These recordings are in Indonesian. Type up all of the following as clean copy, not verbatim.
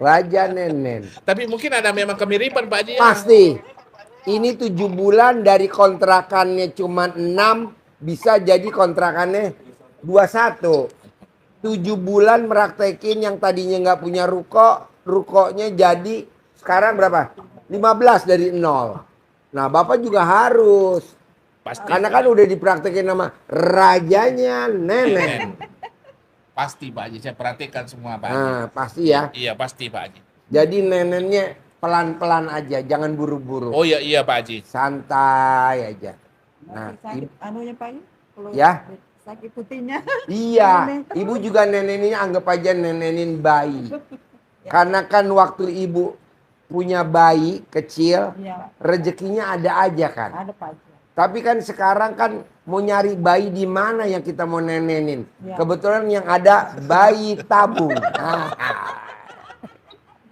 Raja Nenen. Tapi mungkin ada memang kemiripan Pak Haji ya. Pasti. Ini 7 bulan dari kontrakannya cuma 6 bisa jadi kontrakannya 21. 7 bulan meraktekin yang tadinya nggak punya rukonya jadi sekarang berapa? 15 dari 0. Nah, Bapak juga harus. Pasti. Karena kan udah dipraktekin nama rajanya Nenen. Pasti Pak Haji, saya perhatikan semua Pak Haji. Nah, pasti ya. Iya pasti Pak Haji. Jadi nenennya pelan-pelan aja, jangan buru-buru. Oh iya Pak Haji. Santai aja. Nah, sakit anunya Pak kalau ya. sakit putihnya. Iya, ibu juga nenenin, anggap aja nenenin bayi. Karena kan waktu ibu punya bayi kecil, Ya, rezekinya ada aja kan. ada Pak Haji. Tapi kan sekarang kan mau nyari bayi di mana yang kita mau nenenin. Ya. Kebetulan yang ada bayi tabung.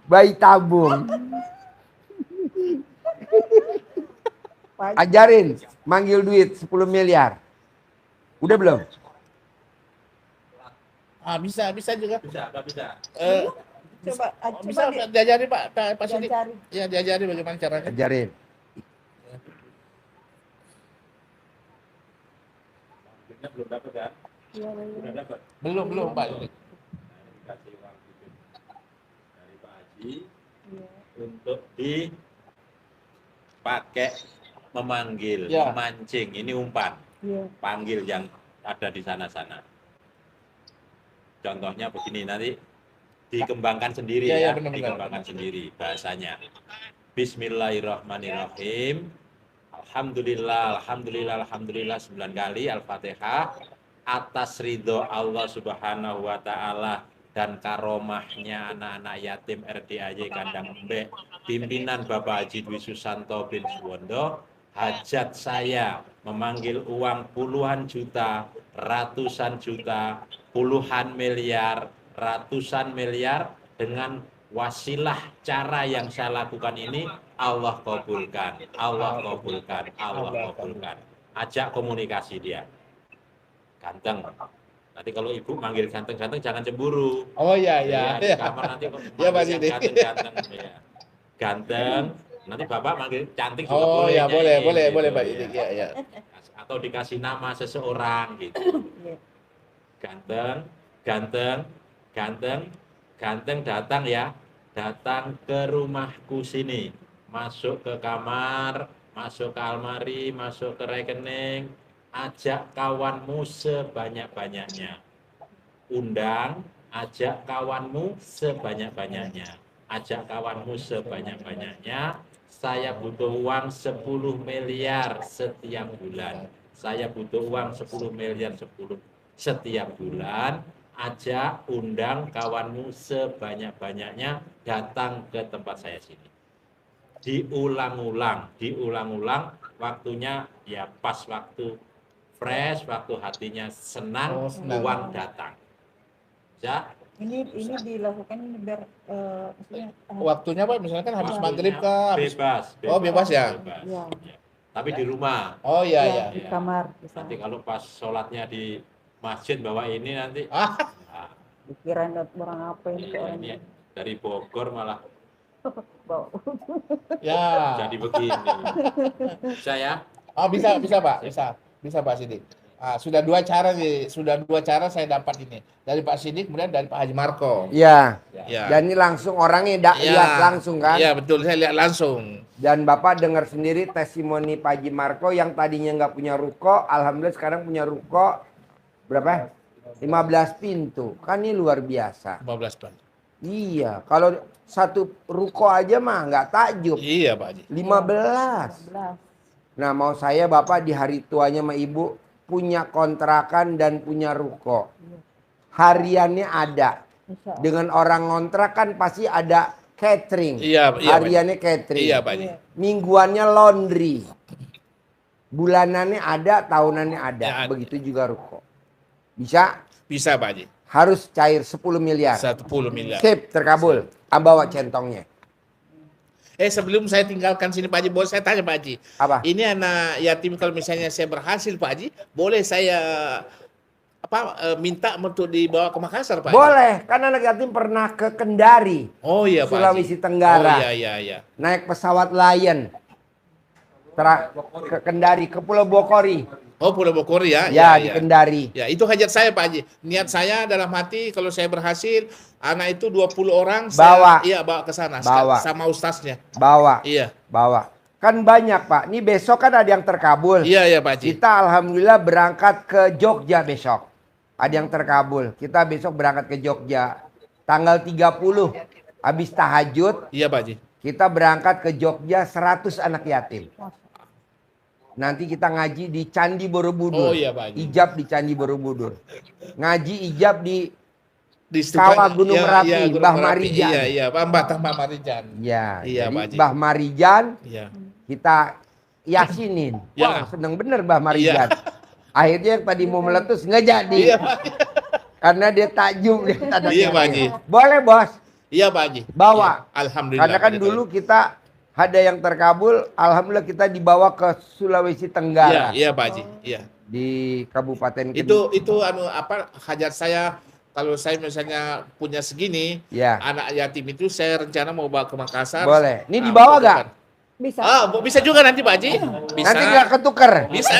Bayi tabung. Pak Haji, Ajarin manggil duit 10 miliar. Udah belum? Bisa juga. Bisa. coba Bisa coba diajari Pak Sidik. cari. Iya diajari bagaimana caranya. Ajarin. Belum dapat kan? Iya, Sudah dapat. Belum Pak Sidik. Dikasih uang itu dari Pak Haji Iya. untuk dipakai memanggil, Ya. memancing. Ini umpan. Iya. Panggil yang ada di sana-sana. Contohnya begini, nanti dikembangkan sendiri Ya, ya, benar-benar. dikembangkan sendiri bahasanya. Bismillahirrahmanirrahim. Alhamdulillah 9 kali Al-Fatihah atas ridho Allah Subhanahu wa taala dan karomahnya anak-anak yatim RDAY Kandang Embek, pimpinan Bapak Haji Dwi Susanto bin Suwondo. Hajat saya memanggil uang puluhan juta, ratusan juta, puluhan miliar, ratusan miliar dengan wasilah cara yang saya lakukan ini Allah kabulkan, Allah kabulkan, Allah kabulkan. Ajak komunikasi dia. Ganteng. Nanti kalau ibu manggil ganteng-ganteng jangan cemburu. Oh iya. Di kamar nanti kok Ya, Pak manggil Sidik. yang ganteng-ganteng. Ya. Ganteng. Nanti bapak manggil cantik juga Oh boleh. ya nyanyi, boleh gitu, Pak ya. Sidik. Iya. Atau dikasih nama seseorang gitu. Iya. Ganteng datang ya. Datang ke rumahku sini. Masuk ke kamar, masuk ke almari, masuk ke rekening. Ajak kawanmu sebanyak-banyaknya. Undang, ajak kawanmu sebanyak-banyaknya. Ajak kawanmu sebanyak-banyaknya. Saya butuh uang 10 miliar setiap bulan. Saya butuh uang 10 miliar setiap bulan. Ajak, undang kawanmu sebanyak-banyaknya datang ke tempat saya sini. Diulang-ulang, waktunya ya pas waktu fresh, waktu hatinya senang, Oh, senang. uang datang. Ya, Ini dilakukan biar maksudnya Waktunya Pak misalkan habis waktunya maghrib kah? bebas. Oh, bebas ya? Bebas. Ya. Ya. Tapi di rumah. Oh ya, iya. di kamar bisa. Nanti kalau pas sholatnya di masjid bawa ini nanti Ah, nah, Dikirain orang apa ini ke iya, orang ini dari Bogor malah bawa. ya. jadi begini. Saya Oh bisa Pak, bisa Pak Sidik. Sudah dua cara saya dapat ini dari Pak Sidik kemudian dari Pak Haji Marco. Iya. Ya. Dan ini langsung orangnya lihat langsung kan. Iya betul, saya lihat langsung. Dan Bapak dengar sendiri testimoni Pak Haji Marco yang tadinya nggak punya ruko, alhamdulillah sekarang punya ruko berapa? 15 pintu. Kan ini luar biasa. 15 Pak. Iya, kalau satu ruko aja mah nggak takjub. Iya Pak Haji. 15. 15. Nah, mau saya Bapak di hari tuanya sama Ibu punya kontrakan dan punya ruko. Hariannya ada. Insya Allah. Dengan orang ngontrak kan pasti ada catering. Iya, Hariannya catering. Iya Pak Haji. Mingguannya laundry. Bulanannya ada, tahunannya ada. Ya, ada. Begitu juga ruko. Bisa? Bisa Pak Haji. Harus cair 10 miliar. 10 miliar. Sip, terkabul. Bawa centongnya. Sebelum saya tinggalkan sini Pak Haji, boleh saya tanya Pak Haji. Apa? Ini anak yatim kalau misalnya saya berhasil Pak Haji, boleh saya minta untuk dibawa ke Makassar, Pak Haji? Boleh, kan anak yatim pernah ke Kendari, Oh iya, Pak Haji. Sulawesi Tenggara. Oh iya. Naik pesawat Lion. Ke Kendari, ke Pulau Bokori. Oh, Pulau Bokori ya? Ya, di Kendari. Ya, itu hajat saya, Pak Haji. Niat saya dalam hati kalau saya berhasil, anak itu 20 orang Bawa. bawa ke sana Bawa. sama ustaznya. Bawa. Iya. Bawa. Kan banyak, Pak. Ini besok kan ada yang terkabul. Iya, Pak Haji. Kita alhamdulillah berangkat ke Jogja besok. Ada yang terkabul. Kita besok berangkat ke Jogja. Tanggal 30 habis tahajud, Iya, Pak Haji. kita berangkat ke Jogja 100 anak yatim. Nanti kita ngaji di Candi Borobudur. Oh iya, Pak Haji. Ijab di Candi Borobudur. Ngaji ijab di Di Kawah Gunung Merapi, Gunung Mbah Merapi. Marijan. Iya, Mbah Marijan. ya, Iya, jadi Pak Haji. Mbah Marijan Iya. kita yasinin. Ya. Wah, seneng bener Mbah Marijan. Akhirnya yang tadi mau meletus nggak jadi. Iya, Pak. Karena dia takjub. Dia tanda Iya, tanya. Pak Haji. Boleh, Bos. Iya, Pak Haji. Bawa. Iya, alhamdulillah. Karena kan Pak Haji. dulu kita ada yang terkabul, alhamdulillah kita dibawa ke Sulawesi Iya, Tenggara. iya, Pak Haji. Iya. Di Kabupaten Itu hajat saya kalau saya misalnya punya segini, Ya. anak yatim itu saya rencana mau bawa ke Makassar. Boleh. Ini Nah, dibawa untuk gak? kan. Bisa. Bisa juga nanti, Pak Haji. Bisa. Nanti nggak ketuker. Bisa.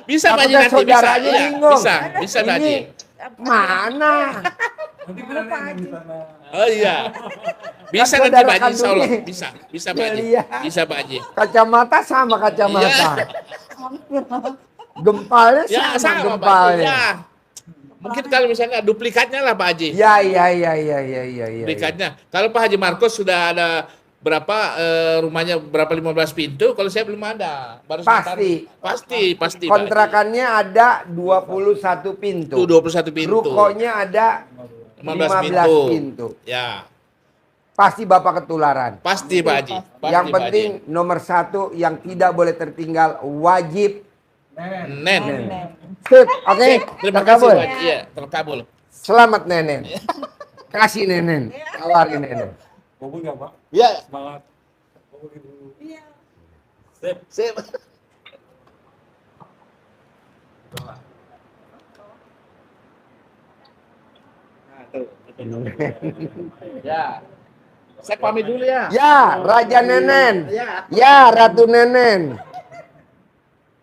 Bisa, Pak Haji, Takutnya nanti bisa. saudaranya Iya, bingung. bisa, Pak Haji. Ini mana? Oh iya. Bisa Kan nanti, saudara Pak Haji, insya Allah. kandungnya. Bisa, Pak Haji. Iya. Bisa, Pak Haji. Kacamata sama kacamata. Iya. Gempalnya Ya, sama sama, Pak Haji. gempalnya. Ya. Mungkin kalau misalnya duplikatnya lah, Pak Haji. Ya. Duplikatnya. Kalau Pak Haji Marcos sudah ada berapa rumahnya berapa 15 pintu, kalau saya belum ada. Baru sebentar. Pasti, Pak Haji. Kontrakannya ada 21 pintu. Itu 21 pintu. Rukonya ada 15 pintu. Ya, Pasti Bapak ketularan. pasti Pak Haji. Pasti, Yang Pak penting nomor 1 yang tidak boleh tertinggal wajib Haji. Nen. Sip, oke? Terima kasih, Terkabul. Pak Haji. Iya, terkabul. Selamat Nenen. Kasih Nenen. Tawarin Nenen. Ngomong nggak, Pak? Ya, Semangat. Ngomong ibu. sip. Ya. Saya pamit dulu ya. Ya, Raja Nenen. Ya. Ya, Ratu Nenen.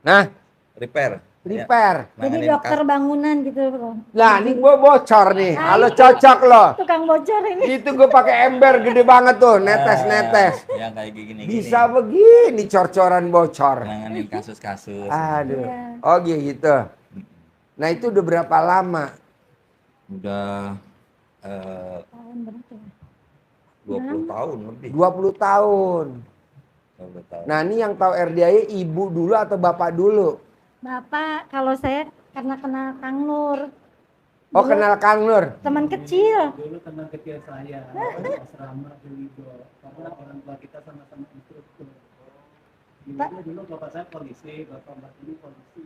Nah, Repair. repair. Jadi dokter bangunan gitu loh. Nah, ini gue bocor nih. Halo cocok loh. Tukang bocor ini. Itu gue pakai ember gede banget tuh, netes-netes. Yang kayak gini. Bisa begini cor-coran bocor. Nanganin kasus-kasus. Aduh. Iya. Oh gitu. Nah, itu udah berapa lama? Udah Tahun berapa ya? 20 tahun lebih. 20 tahun. 20 tahun. Nah, ini yang tahu RDAI ibu dulu atau bapak dulu? Bapak, kalau saya karena kenal Kang Nur. Oh, Dulu kenal Kang Nur. teman kecil. Dulu teman kecil saya, asrama di Lido, karena orang tua kita sama-sama instruktur. Di Lido dulu bapak saya polisi, bapak mbak ini polisi.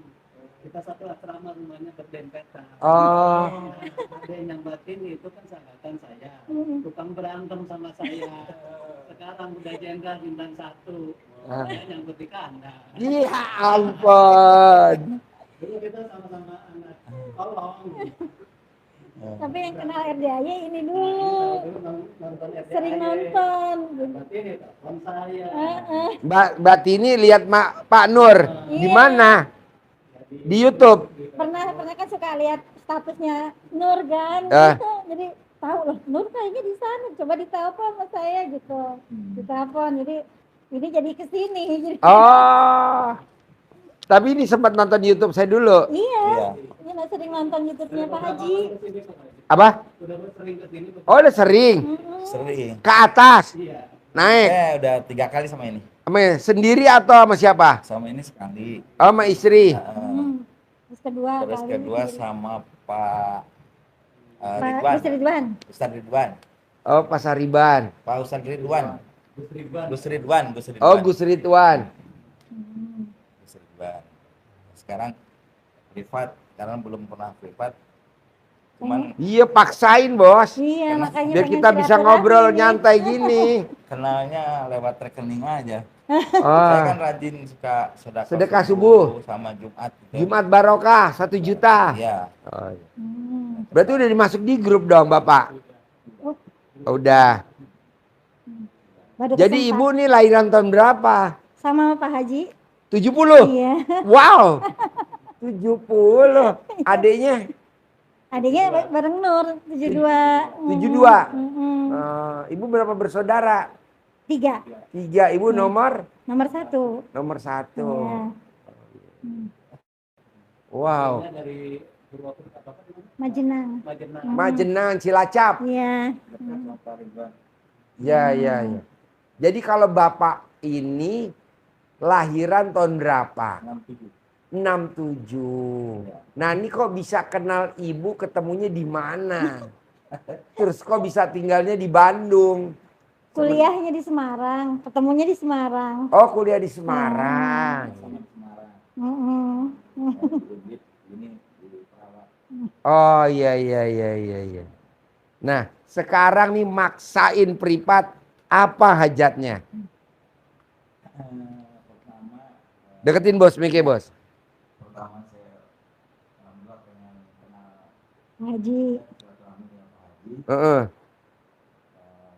Kita satu asrama rumahnya berdempetan. Oh. Ada yang batin itu kan sahabatan saya, Mm. tukang berantem sama saya. Sekarang udah jenderal bintang 1, Ah. saya nyangkut di kandang. Iya ampun. Dulu kita sama-sama anak tolong. Tapi yang kenal RDAY ini dulu. Dulu nonton RCTI. Sering nonton. Batin itu telepon saya. Mbak Tini lihat Pak Nur di mana? Di YouTube. Pernah kan suka lihat statusnya Nur kan. Ah. Gitu. Jadi tahu loh, Nur kayaknya di sana. Coba ditelepon sama saya gitu. Ditelepon. Jadi ini jadi kesini. Jadi, Oh. Tapi ini sempat nonton YouTube saya dulu. iya. Iya. Ini sering nonton YouTube-nya Pak Haji. Apa? Udah sering kesini. Oh, udah sering. Sering. Ke atas. Iya. Naik. Udah 3 kali sama ini. Sendiri atau sama siapa? Sama ini sekali. Oh, sama istri. Terus kedua Terus kali kedua ini. sama Pak Pak Ridwan. Gus Ridwan. Ustadz Ridwan. Oh, Pasariban. Pak Ustadz Ridwan. Gus Ridwan. Gus Ridwan. Oh, Gus Ridwan. Gus Ridwan. Sekarang privat, karena belum pernah privat Cuman Iya, paksain, Bos. Iya, Karena makanya Biar pengen kita bisa silaturahmi ngobrol nih. nyantai gini. kenalnya lewat rekening aja. Saya Oh, kan rajin suka sedekah subuh. sama Jumat gitu. Jumat barokah 1 juta. Iya. Oh, iya. Hmm. Berarti udah dimasuk di grup dong, Bapak? Oh, Udah. baru Jadi kesempat. Ibu nih lahiran tahun berapa? Sama Pak Haji. 70? Iya. Wow. 70. Adiknya Adiknya bareng Nur 72. 72. Mm-mm. Ibu berapa bersaudara? 3. 3. Ibu nomor Nomor 1. nomor 1. Iya. Wow. Ini dari Purwokerto apa di mana? Majenang. Majenang. Majenang, Cilacap. Iya. Ya, ya, ya. Jadi kalau Bapak ini lahiran tahun berapa? 67. Nah, ini kok bisa kenal Ibu ketemunya di mana? Terus kok bisa tinggalnya di Bandung? Kuliahnya di Semarang, ketemunya di Semarang. Oh, kuliah di Semarang. Mm-mm. Oh, iya, iya, iya, iya, iya. Nah, sekarang nih maksain privat, apa hajatnya? Deketin bos, Mike bos. Pertama saya alhamdulillah pengen kenal Haji. silaturahmi dengan Pak Haji. Heeh.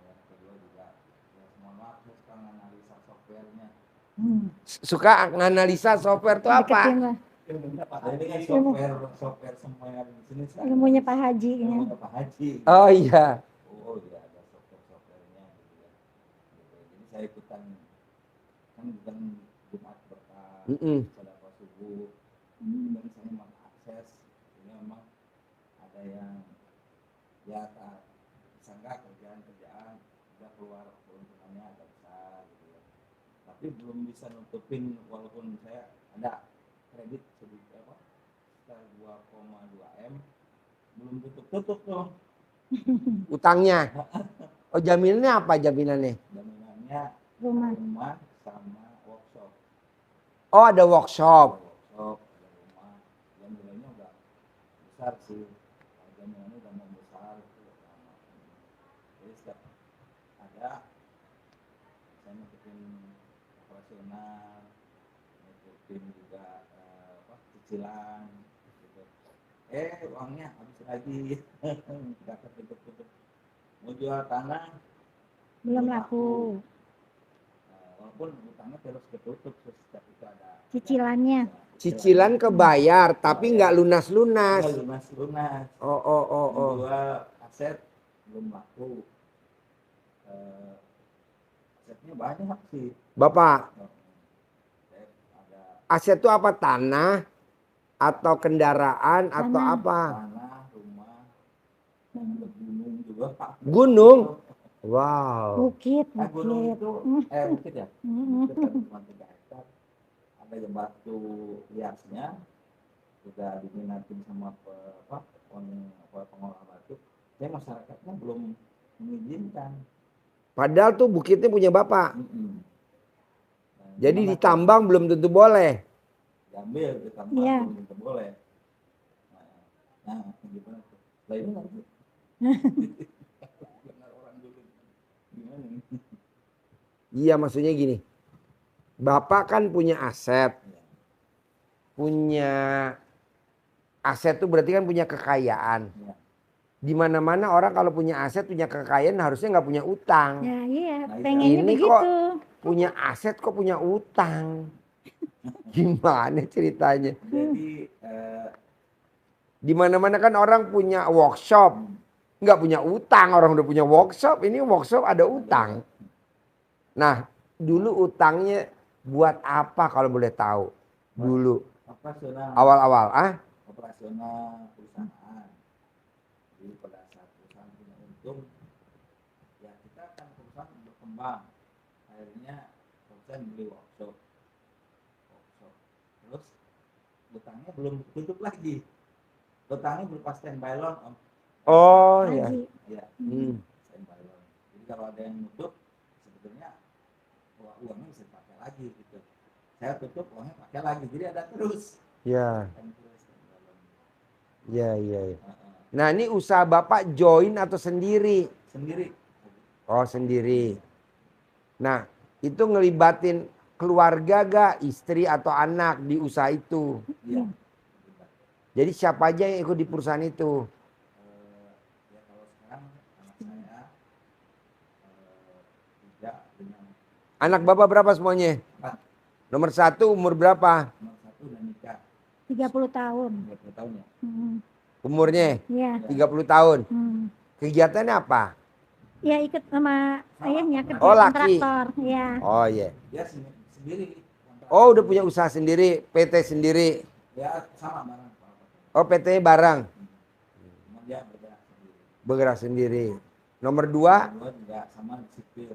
Yang kedua juga ya mohon maaf saya suka analisa softwarenya. Suka nganalisa software tuh apa? Deketin lah. Ini kan software semua yang di sini sekarang. Ilmunya Pak Haji. Ya. Ilmunya Pak Haji. Oh iya. Oh iya ada softwarenya gitu ya. Gitu. Jadi saya ikutan kan bukan Jumat berkah, sedekah subuh. Dan saya memang akses ini memang ada yang ya tak bisa nggak kerjaan udah keluar keuntungannya agak besar gitu ya. Tapi belum bisa nutupin walaupun saya ada kredit sedikit apa sekitar 2,2 M belum tutup tuh Utangnya. Oh, jaminannya apa jaminannya? jaminannya Rumah. sama workshop. Oh, ada workshop. Ada rumah yang nilainya udah besar sih. Jaminannya udah mau besar itu lama. Jadi setiap ada saya ngikutin operasional, ngikutin juga cicilan gitu. Uangnya habis lagi. Dapat tutup. Mau jual tanah Belum laku. walaupun utangnya terus ketutup terus setiap itu ada Cicilannya. Cicilan kebayar tapi nggak lunas-lunas. lunas. Oh. Jual aset belum laku. Asetnya banyak sih. Bapak, Ada aset itu apa? Tanah atau kendaraan atau Tanah. apa? tanah, rumah, ada gunung juga Pak. Gunung. Wow. Bukit. Gunung itu bukit ya. Mm-mm. Bukit kan cuma 3 hektar. Ada yang batu liasnya sudah diminatin sama pengolah batu. Tapi masyarakatnya belum mengizinkan. Padahal tuh bukitnya punya Bapak. Nah, Jadi gimana ditambang belum tentu boleh. diambil ditambah Iya. belum tentu boleh. Nah, gimana tuh? Lah ini nanti dengar orang dulu gimana nih? Iya, maksudnya gini. Bapak kan punya aset. Punya aset tuh berarti kan punya kekayaan. Ya. Di mana-mana orang kalau punya aset, punya kekayaan harusnya nggak punya utang. Ya iya, Nah, pengennya ini begitu. kok punya aset kok punya utang. Gimana ceritanya? Jadi Di mana-mana kan orang punya workshop. Nggak punya utang, orang udah punya workshop. Ini workshop ada utang. Nah, dulu utangnya buat apa kalau boleh tahu? Dulu, operasional awal-awal. operasional perusahaan. Jadi pada saat perusahaan punya untung, ya kita kan perusahaan berkembang. Akhirnya perusahaan beli workshop. Terus utangnya belum tutup lagi. Utangnya berupa standby loan, Om. Oh ya. Haji. Ya, standby loan. Jadi kalau ada yang nutup, sebetulnya uangnya bisa dipakai lagi gitu. Saya tutup uangnya pakai lagi, jadi ada terus. Ya, Dan terus standby loan. ya. Nah, Nah ini usaha Bapak join atau sendiri? Sendiri. Oh sendiri. Nah itu ngelibatin keluarga gak? Istri atau anak di usaha itu? Iya. Jadi siapa aja yang ikut di perusahaan itu? Ya kalau sekarang anak saya tiga dengan Anak Bapak berapa semuanya? 4. Nomor 1 umur berapa? Nomor 1 udah nikah 30 tahun. 30 tahun ya. Umurnya Iya. 30 tahun. Hmm. Kegiatannya apa? Ya ikut sama ayahnya kerja Oh, laki. kontraktor. Ya. Oh iya. Dia sendiri. Oh udah punya usaha sendiri, PT sendiri. Ya sama barang. Oh PT-nya barang. Cuma dia bergerak sendiri. Bergerak sendiri. Nomor 2 Kedua juga sama sipil.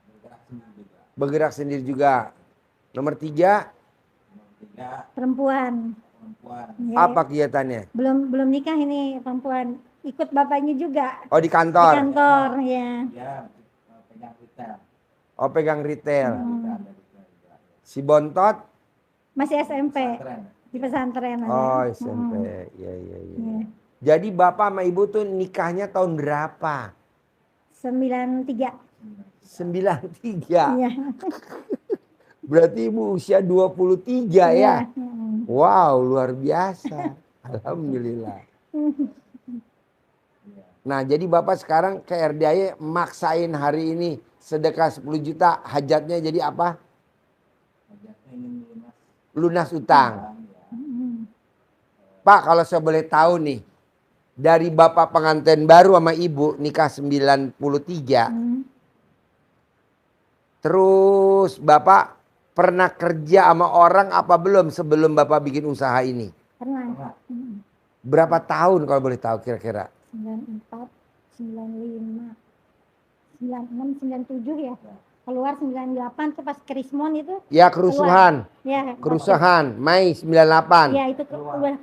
Bergerak sendiri juga. bergerak sendiri juga. Nomor 3 Nomor 3 Perempuan. perempuan. Ya, apa kegiatannya? belum nikah ini perempuan. Ikut bapaknya juga Oh di di kantor. kantor ya. Dia pegang retail. Oh pegang retail. Retail ada retail juga. Si Bontot. Masih SMP Pesantren. di pesantren ada. Oh SMP. Iya iya iya. Jadi Bapak sama Ibu tuh nikahnya tahun berapa? 93. 93. Iya. Berarti Ibu usia 23 ya? Iya. Wow, luar biasa. Alhamdulillah. Nah, jadi Bapak sekarang ke RDAY maksain hari ini sedekah 10 juta, hajatnya jadi apa? Hajatnya ingin Lunas utang. uang ya. Pak, kalau saya boleh tahu nih, dari Bapak pengantin baru sama Ibu nikah 93. Terus Bapak pernah kerja sama orang apa belum sebelum Bapak bikin usaha ini? Pernah. Berapa tahun kalau boleh tahu kira-kira? 94, 95, 96, 97 ya. Keluar 98 tuh pas Krismon itu. Ya kerusuhan. Ya. Kerusuhan Mei 98. Ya itu udah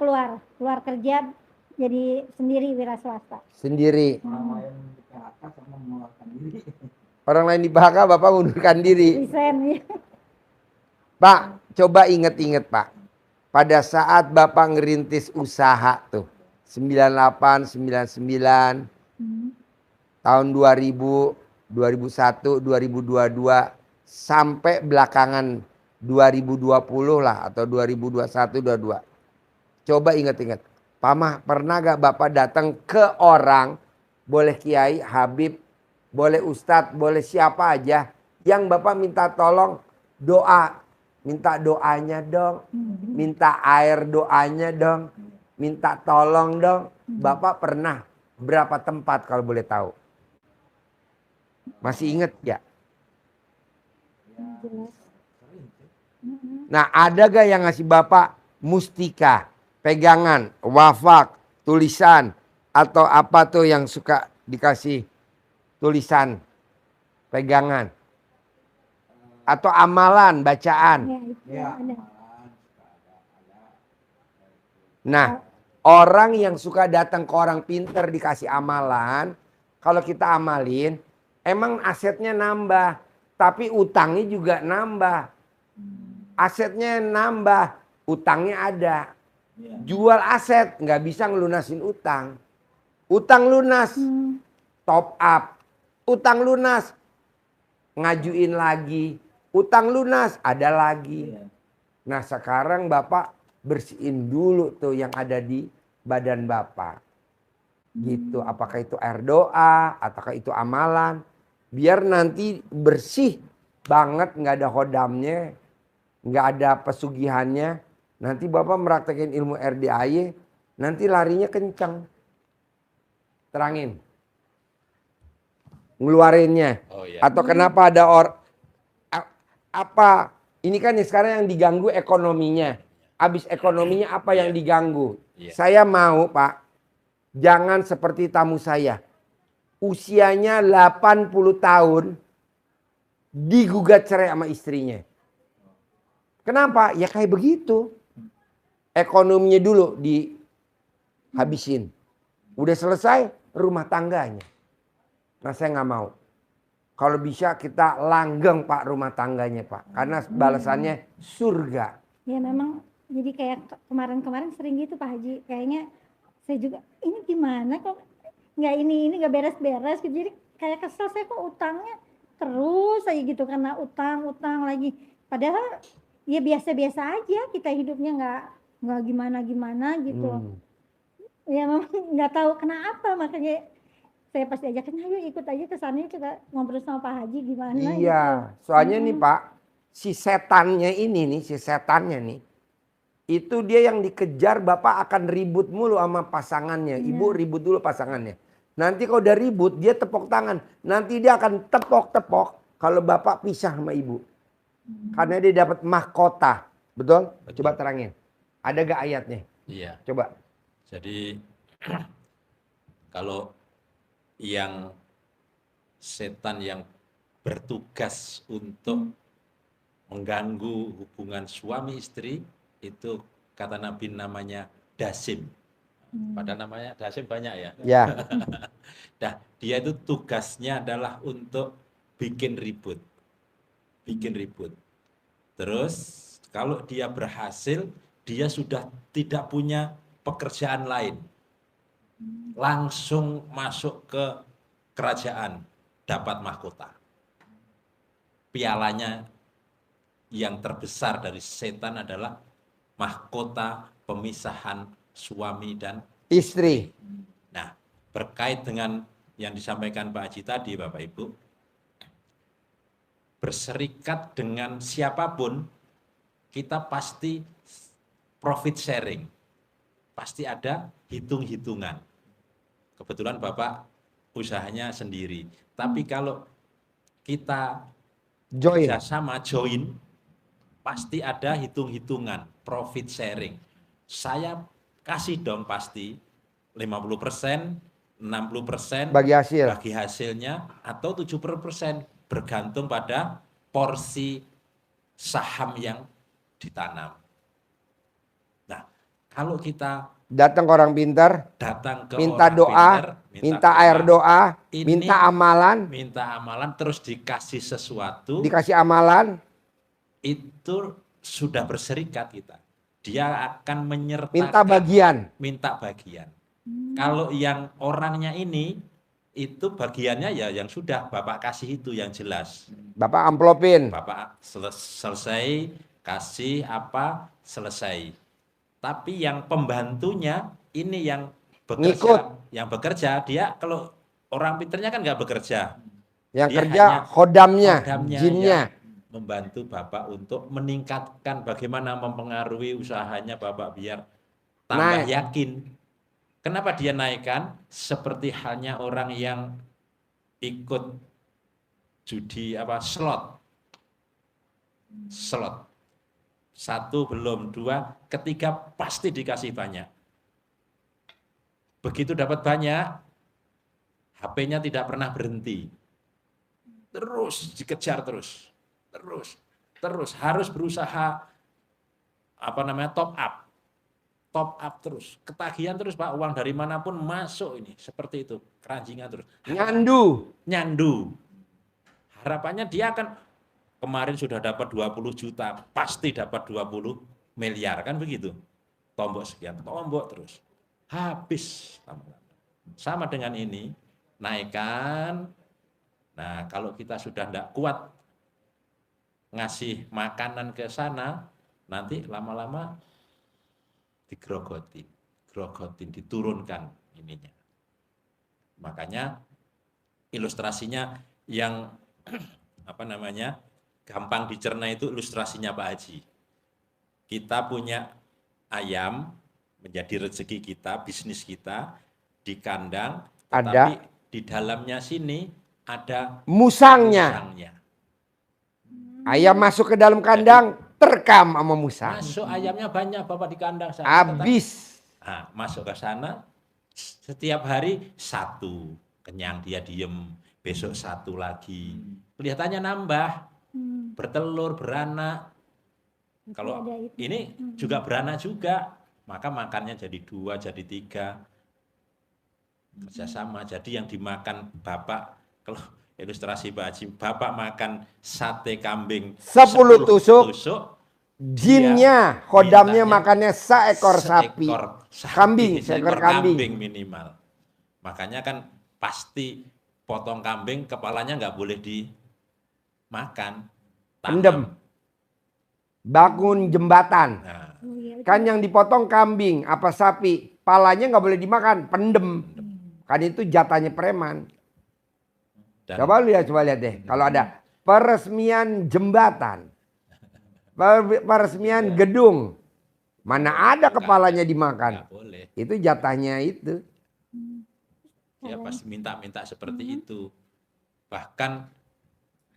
keluar kerja jadi sendiri wira swasta. Sendiri. Orang lain di PHK sama mengeluarkan diri. Orang lain di PHK, Bapak mundurkan diri. Resign ya. Pak, coba inget-inget Pak. Pada saat Bapak ngerintis usaha tuh. 98, 99, tahun 2000, 2001, 2022, sampai belakangan 2020 lah atau 2021, 22. Coba inget-inget. Pernah gak Bapak datang ke orang, boleh kiai, habib, boleh ustadz, boleh siapa aja, yang Bapak minta tolong doa. Minta doanya dong, minta air doanya dong, minta tolong dong. Bapak pernah berapa tempat kalau boleh tahu? Masih inget ya? Nah ada gak yang ngasih Bapak mustika, pegangan, wafak, tulisan, atau apa tuh yang suka dikasih tulisan, pegangan? Atau amalan, bacaan? Ya, itu Ya, ada. Nah, orang yang suka datang ke orang pinter dikasih amalan, kalau kita amalin, emang asetnya nambah, tapi utangnya juga nambah. Asetnya nambah, utangnya ada. Jual aset, nggak bisa ngelunasin utang. Utang lunas, top up. Utang lunas, ngajuin lagi. Utang lunas, ada lagi. Nah sekarang Bapak bersihin dulu tuh yang ada di badan Bapak. Gitu, apakah itu air doa, ataukah itu amalan. Biar nanti bersih banget, nggak ada hodamnya, nggak ada pesugihannya. Nanti Bapak meraktekin ilmu RDAY, nanti larinya kencang. Terangin. Ngeluarinnya. Oh, iya. Atau kenapa ada apa, ini kan sekarang yang diganggu ekonominya. Habis ekonominya apa yang diganggu? Saya mau Pak, jangan seperti tamu saya. Usianya 80 tahun, digugat cerai sama istrinya. Kenapa? Ya kayak begitu. Ekonominya dulu dihabisin. Udah selesai rumah tangganya. Nah saya nggak mau. Kalau bisa kita langgeng Pak rumah tangganya Pak. Karena balasannya surga. Ya memang jadi kayak kemarin-kemarin sering gitu Pak Haji. Kayaknya saya juga ini gimana kok nggak ini nggak beres-beres gitu. Jadi kayak kesel, saya kok utangnya terus aja gitu, karena utang lagi. Padahal ya biasa-biasa aja kita hidupnya, nggak gimana-gimana gitu. Ya memang nggak tahu kenapa, makanya saya pasti ajakin, ayo ikut aja ke sana, kita ngobrol sama Pak Haji gimana Iya, gitu. soalnya nih Pak, si setannya nih, itu dia yang dikejar. Bapak akan ribut mulu sama pasangannya. Ibu ribut dulu pasangannya. Nanti kalau udah ribut, dia tepok tangan. Nanti dia akan tepok kalau Bapak pisah sama ibu. Karena dia dapat mahkota. Betul? Coba terangin. Ada gak ayatnya? Iya. Coba. Jadi kalau yang setan yang bertugas untuk mengganggu hubungan suami istri, itu kata Nabi namanya dasim. Padahal namanya dasim banyak ya. Ya. Nah, dia itu tugasnya adalah untuk bikin ribut. Terus kalau dia berhasil, dia sudah tidak punya pekerjaan lain. Langsung masuk ke kerajaan, dapat mahkota. Pialanya yang terbesar dari setan adalah mahkota pemisahan suami dan Istri. Nah, berkait dengan yang disampaikan Pak Haji tadi, Bapak Ibu, berserikat dengan siapapun, kita pasti profit sharing. Pasti ada hitung-hitungan. Kebetulan Bapak usahanya sendiri. Tapi kalau kita sama join, pasti ada hitung-hitungan, profit sharing. Saya kasih dong pasti 50%, 60% Bagi hasil. bagi hasilnya, atau 70% bergantung pada porsi saham yang ditanam. Nah, kalau kita Datang ke orang pintar, datang ke minta orang doa, pintar, minta air doa, ini minta amalan, terus dikasih sesuatu, dikasih amalan, itu sudah berserikat kita. Dia akan menyertakan minta bagian. Kalau yang orangnya ini, itu bagiannya ya yang sudah Bapak kasih itu yang jelas. Bapak amplopin. Bapak selesai, kasih apa, selesai. Tapi yang pembantunya ini yang bekerja, dia kalau orang pinternya kan nggak bekerja. Yang dia kerja khodamnya, jinnya. Membantu Bapak untuk meningkatkan bagaimana mempengaruhi usahanya Bapak biar tambah yakin. Kenapa dia naikkan? Seperti halnya orang yang ikut judi slot. 1 belum, 2, ketiga pasti dikasih banyak. Begitu dapat banyak, HP-nya tidak pernah berhenti. Terus dikejar terus harus berusaha top up terus, ketagihan terus Pak, uang dari manapun masuk ini, seperti itu, keranjingan terus. Nyandu. Harapannya dia akan kemarin sudah dapat 20 juta, pasti dapat 20 miliar, kan begitu. Tombok sekian, tombok terus. Habis. Sama dengan ini, naikkan. Nah, kalau kita sudah tidak kuat ngasih makanan ke sana, nanti lama-lama digrogotin, diturunkan ininya. Makanya ilustrasinya yang gampang dicerna itu ilustrasinya Pak Haji. Kita punya ayam, menjadi rezeki kita, bisnis kita, di kandang, tetapi di dalamnya sini ada musangnya. Ayam masuk ke dalam kandang, terkam sama musang. Masuk ayamnya banyak Bapak di kandang sana. Habis. Nah, masuk ke sana, setiap hari 1, kenyang dia diem, besok 1 lagi. Kelihatannya nambah, bertelur, beranak. Kalau ini juga beranak juga, maka makannya jadi 2, jadi 3. Kerjasama. Jadi yang dimakan Bapak, kalau ilustrasi Pak Haji, Bapak makan sate kambing 10 tusuk, Jinnya, khodamnya mintanya makannya seekor sapi. Kambing, seekor kambing. minimal. Makanya kan pasti potong kambing kepalanya nggak boleh dimakan. Pendem. Bangun jembatan. Nah, Oh, iya, itu. Kan yang dipotong kambing apa sapi, palanya nggak boleh dimakan, pendem. Kan itu jatahnya preman. dan Coba lihat deh. Kalau ada peresmian jembatan, peresmian gedung, mana ada kepalanya dimakan? nggak boleh. Itu jatahnya itu. Ya pasti minta-minta seperti itu. Bahkan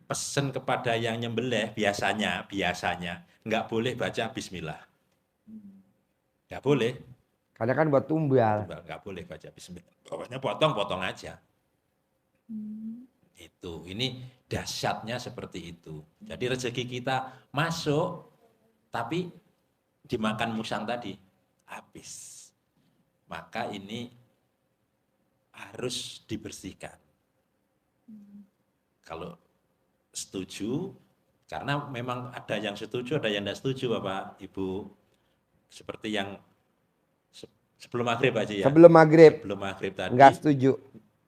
pesen kepada yang nyembelih biasanya nggak boleh baca bismillah. Nggak boleh. Karena kan buat tumbal. Nggak boleh baca bismillah. Pokoknya potong aja. Itu, ini dahsyatnya seperti itu. Jadi rezeki kita masuk, tapi dimakan musang tadi habis. Maka ini harus dibersihkan. Kalau setuju, karena memang ada yang setuju, ada yang tidak setuju, Bapak, Ibu. Seperti yang sebelum maghrib aja ya. Sebelum maghrib. Sebelum maghrib tadi. Nggak setuju.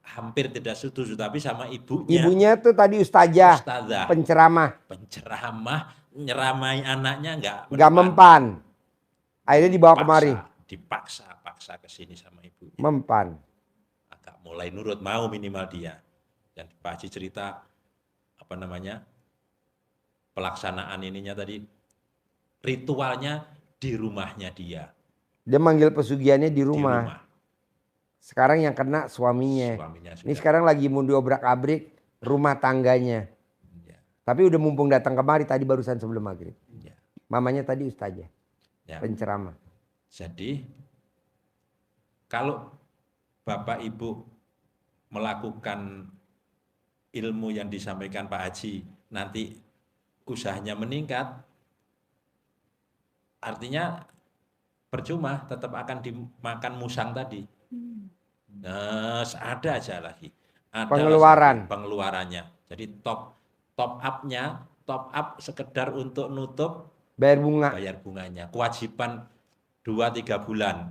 Hampir tidak setuju, tapi sama ibunya. Ibunya tuh tadi ustazah. Penceramah. Penceramah, nyeramai anaknya nggak mempan. Akhirnya dibawa kemari. Dipaksa ke sini sama ibunya. Mempan. Agak mulai nurut, mau minimal dia. Dan Pak Haji cerita pelaksanaan ininya tadi, ritualnya di rumahnya dia. Dia manggil pesugihannya di rumah. Sekarang yang kena suaminya. Ini sekarang lagi mau diobrak-abrik rumah tangganya. Ya. Tapi udah mumpung datang kemari tadi barusan sebelum maghrib. Ya. Mamanya tadi ustazah. Ya. Penceramah. Jadi kalau Bapak Ibu melakukan ilmu yang disampaikan Pak Haji, nanti usahanya meningkat, artinya percuma, tetap akan dimakan musang tadi. Nah, ada aja lagi. Ada pengeluarannya. Jadi top up sekedar untuk nutup bayar bunganya. Kewajiban 2-3 bulan.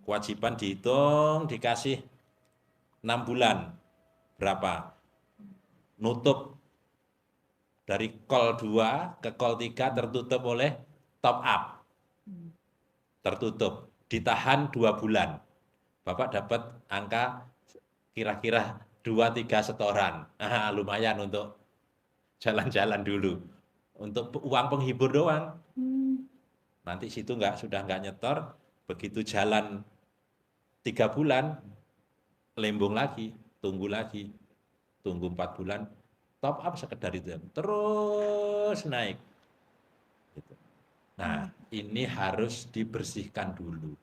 Kewajiban dihitung, dikasih 6 bulan. Berapa? Nutup dari call 2 ke call 3 tertutup oleh top up. Tertutup. Ditahan 2 bulan. Bapak dapat angka kira-kira 2-3 setoran. Nah, lumayan untuk jalan-jalan dulu. Untuk uang penghibur doang. Nanti situ sudah nggak nyetor, begitu jalan 3 bulan, lembung lagi, tunggu 4 bulan, top up sekedar itu. Terus naik. Nah, ini harus dibersihkan dulu.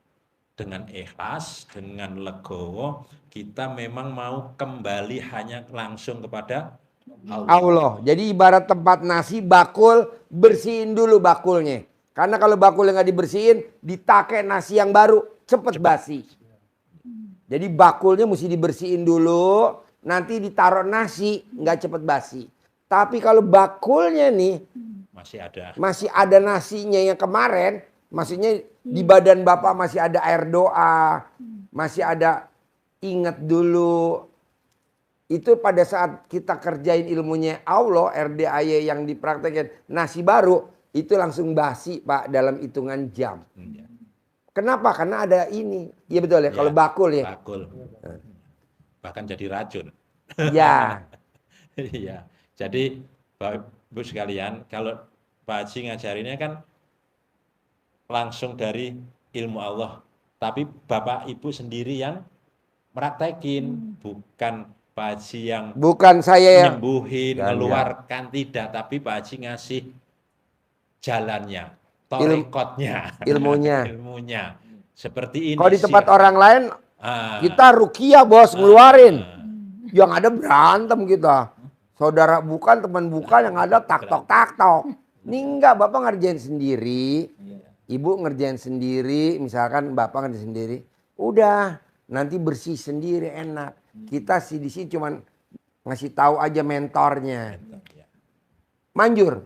Dengan ikhlas, dengan legowo, kita memang mau kembali hanya langsung kepada Allah. Jadi ibarat tempat nasi, bakul, bersihin dulu bakulnya. Karena kalau bakulnya nggak dibersihin, ditakai nasi yang baru, cepet basi. Jadi bakulnya mesti dibersihin dulu, nanti ditaruh nasi, nggak cepet basi. Tapi kalau bakulnya nih, masih ada nasinya yang kemarin, maksudnya di badan Bapak masih ada air doa, masih ada ingat dulu. Itu pada saat kita kerjain ilmunya Allah, RDAY yang dipraktekkan nasi baru, itu langsung basi Pak dalam hitungan jam. Kenapa? Karena ada ini. Iya betul ya, kalau bakul ya. Bakul. Bahkan jadi racun. Ya. Iya. Jadi Bapak Ibu sekalian, kalau Pak Haji ngajarinnya kan langsung dari ilmu Allah. Tapi Bapak Ibu sendiri yang meraktekin, bukan Pak Haji yang bukan saya yang nyembuhin, mengeluarkan, tidak, tapi Pak Haji ngasih jalannya, torikotnya, ilmunya. Seperti ini. Kalau di tempat orang lain, kita ruqyah bos, ngeluarin. Yang ada berantem kita. Saudara bukan, teman bukan, yang ada tak-tok. Ini enggak, Bapak ngerjain sendiri. Ibu ngerjain sendiri, misalkan Bapak ngerjain sendiri. Udah, nanti bersih sendiri enak. Kita sih di sini cuman ngasih tahu aja mentornya. Manjur.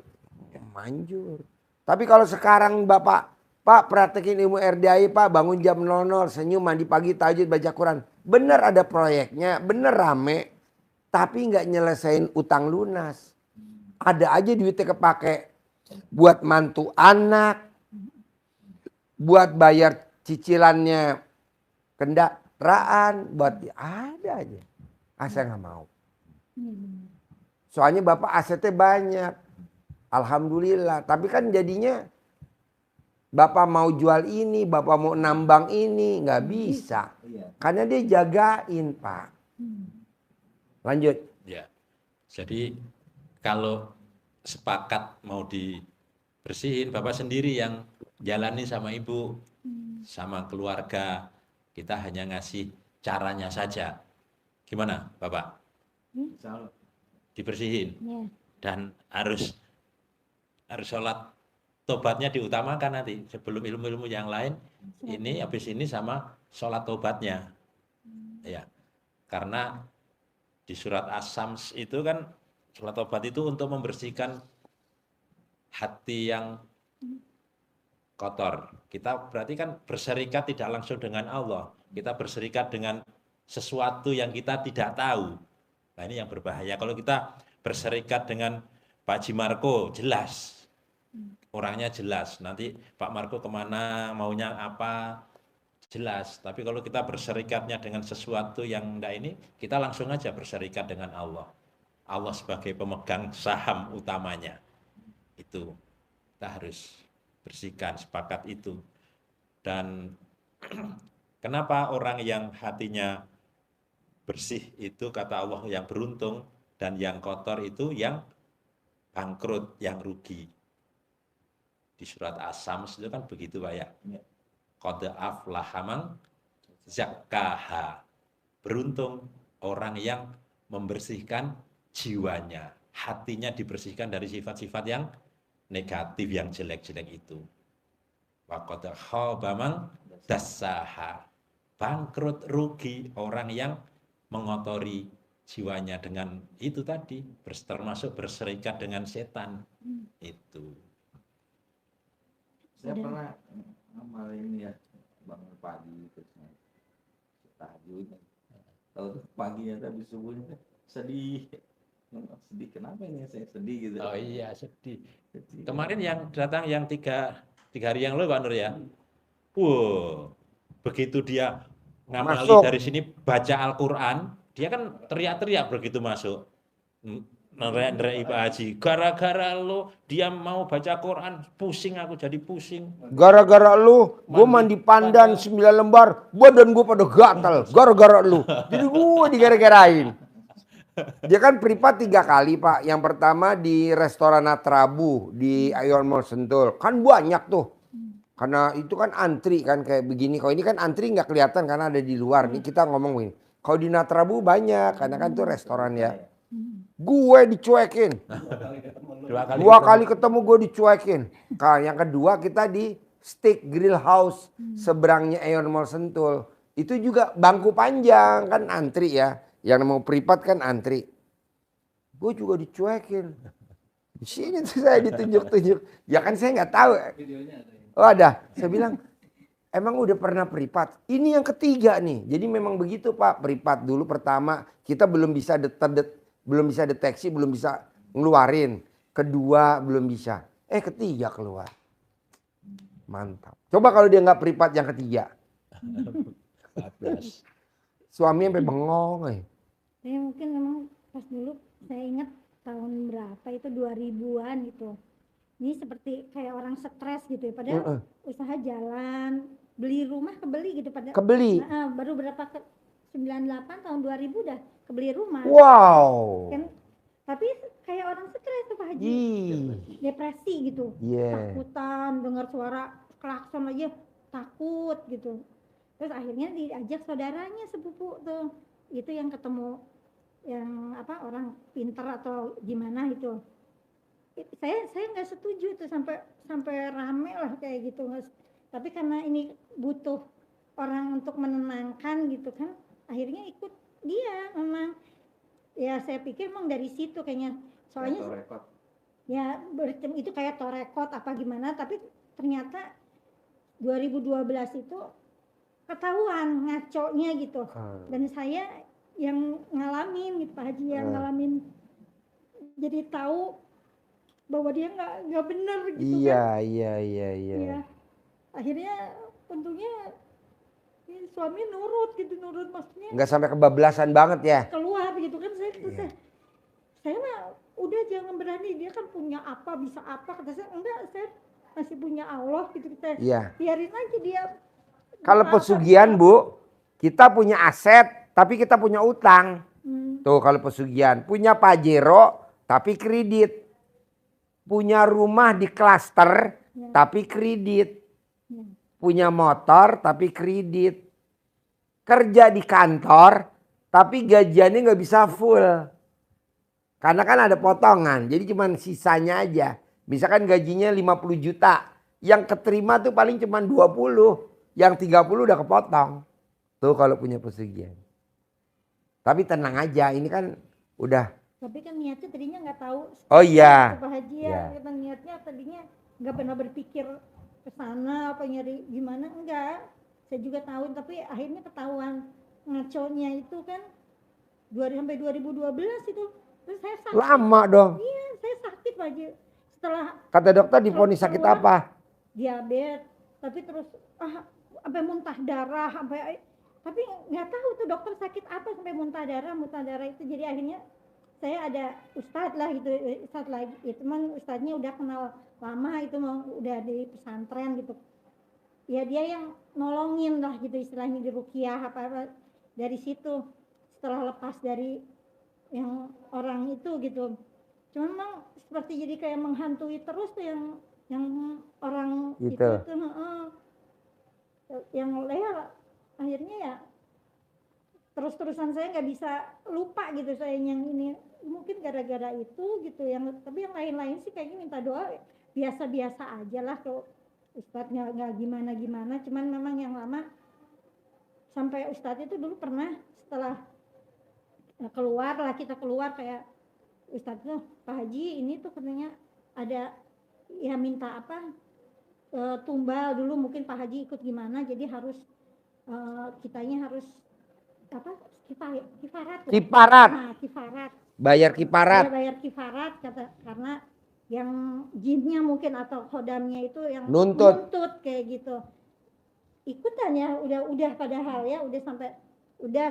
Manjur. Tapi kalau sekarang Bapak, Pak praktekin ilmu RDI Pak, bangun jam 00, senyum, mandi pagi, tahajud, baca Quran. Bener ada proyeknya, bener rame. Tapi nggak nyelesain utang lunas. Ada aja duitnya kepake buat mantu anak, buat bayar cicilannya kendaraan, buat ada aja. Saya nggak mau. Soalnya Bapak asetnya banyak. Alhamdulillah. Tapi kan jadinya Bapak mau jual ini, Bapak mau nambang ini, nggak bisa. Karena dia jagain, Pak. Lanjut. Ya. Jadi kalau sepakat mau dibersihin, Bapak sendiri yang jalani sama Ibu, sama keluarga. Kita hanya ngasih caranya saja. Gimana, Bapak? Dibersihin. Dan harus sholat tobatnya diutamakan nanti sebelum ilmu-ilmu yang lain. Ini habis ini sama sholat tobatnya. Ya. Karena di surat As-Sams itu kan sholat tobat itu untuk membersihkan hati yang kotor. Kita berarti kan berserikat tidak langsung dengan Allah. Kita berserikat dengan sesuatu yang kita tidak tahu. Nah ini yang berbahaya. Kalau kita berserikat dengan Pak Haji Marco, jelas. Orangnya jelas. Nanti Pak Marco kemana, maunya apa, jelas. Tapi kalau kita berserikatnya dengan sesuatu yang enggak ini, kita langsung aja berserikat dengan Allah. Allah sebagai pemegang saham utamanya. Itu kita harus bersihkan, sepakat itu. Dan kenapa orang yang hatinya bersih itu kata Allah yang beruntung, dan yang kotor itu yang bangkrut, yang rugi. Di surat As-Sams itu kan begitu Pak ya. Qad aflaha man zakkaha. Beruntung orang yang membersihkan jiwanya, hatinya dibersihkan dari sifat-sifat yang negatif, yang jelek-jelek itu. Wa qad khaba man dassaha. Bangkrut, rugi orang yang mengotori jiwanya dengan itu tadi, termasuk berserikat dengan setan. Itu. Saya pernah ngamal ini ya, bangun pagi terus tahajud. Tahu tuh pagi ya, tapi subuhnya sedih. Sedih, kenapa ini saya sedih gitu? Oh iya, sedih. Kemarin yang datang yang tiga hari yang lalu Pak Nur ya. Wow, begitu dia ngamali dari sini baca Al-Quran, dia kan teriak-teriak begitu masuk. Nenek Pak Haji, gara-gara lo dia mau baca Quran, pusing aku jadi pusing. Gara-gara lu, gue mandi pandan 9 lembar, badan gue pada gatal. Gara-gara lu, jadi gue digara-garain. Dia kan privat 3 kali Pak. Yang pertama di restoran Natrabu di Ion Mall Sentul, kan banyak tuh. Karena itu kan antri kan kayak begini. Kalau ini kan antri nggak kelihatan karena ada di luar. Nih kita ngomong ini. Kalau di Natrabu banyak, karena kan itu restoran ya. Gue dicuekin. 2 kali ketemu gue dicuekin. Nah, yang kedua kita di Steak Grill House seberangnya Aeon Mall Sentul. Itu juga bangku panjang kan antri ya. Yang mau privat kan antri. Gue juga dicuekin. Di sini tuh saya ditunjuk-tunjuk. Ya kan saya nggak tahu. Oh ada. Saya bilang emang udah pernah privat. Ini yang ketiga nih. Jadi memang begitu Pak. Privat dulu pertama kita belum bisa deteksi, belum bisa ngeluarin. Kedua belum bisa. Ketiga keluar. Mantap. Coba kalau dia nggak privat yang ketiga. Suaminya sampai bengong. Ya mungkin memang pas dulu saya ingat tahun berapa itu 2000-an gitu. Ini seperti kayak orang stres gitu ya. Padahal usaha jalan, beli rumah kebeli gitu. Kebeli? Baru berapa 98 tahun 2000 udah kebeli rumah. Wow. Kan, tapi kayak orang stres tuh Pak Haji. Depresi gitu. Takutan, dengar suara klakson aja takut gitu. Terus akhirnya diajak saudaranya sepupu tuh. Itu yang ketemu yang orang pinter atau gimana itu. Saya nggak setuju tuh sampai rame lah kayak gitu. Tapi karena ini butuh orang untuk menenangkan gitu kan, akhirnya ikut dia memang. Ya saya pikir emang dari situ kayaknya. Soalnya Ya itu kayak torekot apa gimana, tapi ternyata 2012 itu ketahuan ngaconya gitu. Dan saya yang ngalamin gitu Pak Haji, yang ngalamin, jadi tahu bahwa dia nggak benar gitu kan. Iya. Akhirnya tentunya suami nurut gitu, maksudnya Nggak sampai kebablasan banget ya. keluar gitu kan. Saya mah udah jangan berani, dia kan punya apa, bisa apa, kata saya enggak, saya masih punya Allah gitu, kita biarin aja dia. Kalau pesugihan Bu, kita punya aset tapi kita punya utang. Tuh kalau pesugihan, punya Pajero tapi kredit, punya rumah di klaster tapi kredit, punya motor tapi kredit, kerja di kantor tapi gajiannya nggak bisa full. Karena kan ada potongan, jadi cuman sisanya aja. Misalkan gajinya 50 juta, yang keterima tuh paling cuman 20, yang 30 udah kepotong. Tuh kalau punya pesugihan. Tapi tenang aja, ini kan udah. Tapi kan niatnya tadinya nggak tahu. Oh iya. Pak Haji ya, kita niatnya tadinya nggak pernah berpikir ke sana apa nyari gimana, enggak. Saya juga tahu, tapi akhirnya ketahuan ngaconya itu kan sampai 2012 itu. Terus saya sakit. Lama dong. Iya, saya sakit Pak Haji. Setelah kata dokter divonis sakit apa? Diabetes, tapi terus sampai muntah darah, tapi nggak tahu tuh dokter sakit apa sampai muntah darah itu. Jadi akhirnya saya ada ustadz lah gitu, ustadz lagi, itu memang ustadznya udah kenal lama, itu udah di pesantren gitu. Ya dia yang nolongin lah gitu istilahnya, di ruqyah apa dari situ setelah lepas dari yang orang itu gitu. Cuman memang seperti jadi kayak menghantui terus tuh yang orang gitu. Itu yang Lea akhirnya ya terus-terusan saya nggak bisa lupa gitu saya yang ini, mungkin gara-gara itu gitu. Tapi yang lain-lain sih kayaknya minta doa biasa-biasa aja lah, kalau Ustadz nggak gimana-gimana. Cuman memang yang lama sampai Ustadz itu dulu pernah setelah kita keluar kayak Ustadz tuh, Pak Haji ini tuh katanya ada ya minta apa tumbal dulu, mungkin Pak Haji ikut gimana, jadi harus kitanya harus apa kifarat. Nah, kifarat. Bayar kifarat. Ya, bayar kifarat karena yang jinnya mungkin atau khodamnya itu yang nuntut kayak gitu. Ikutan ya, udah padahal ya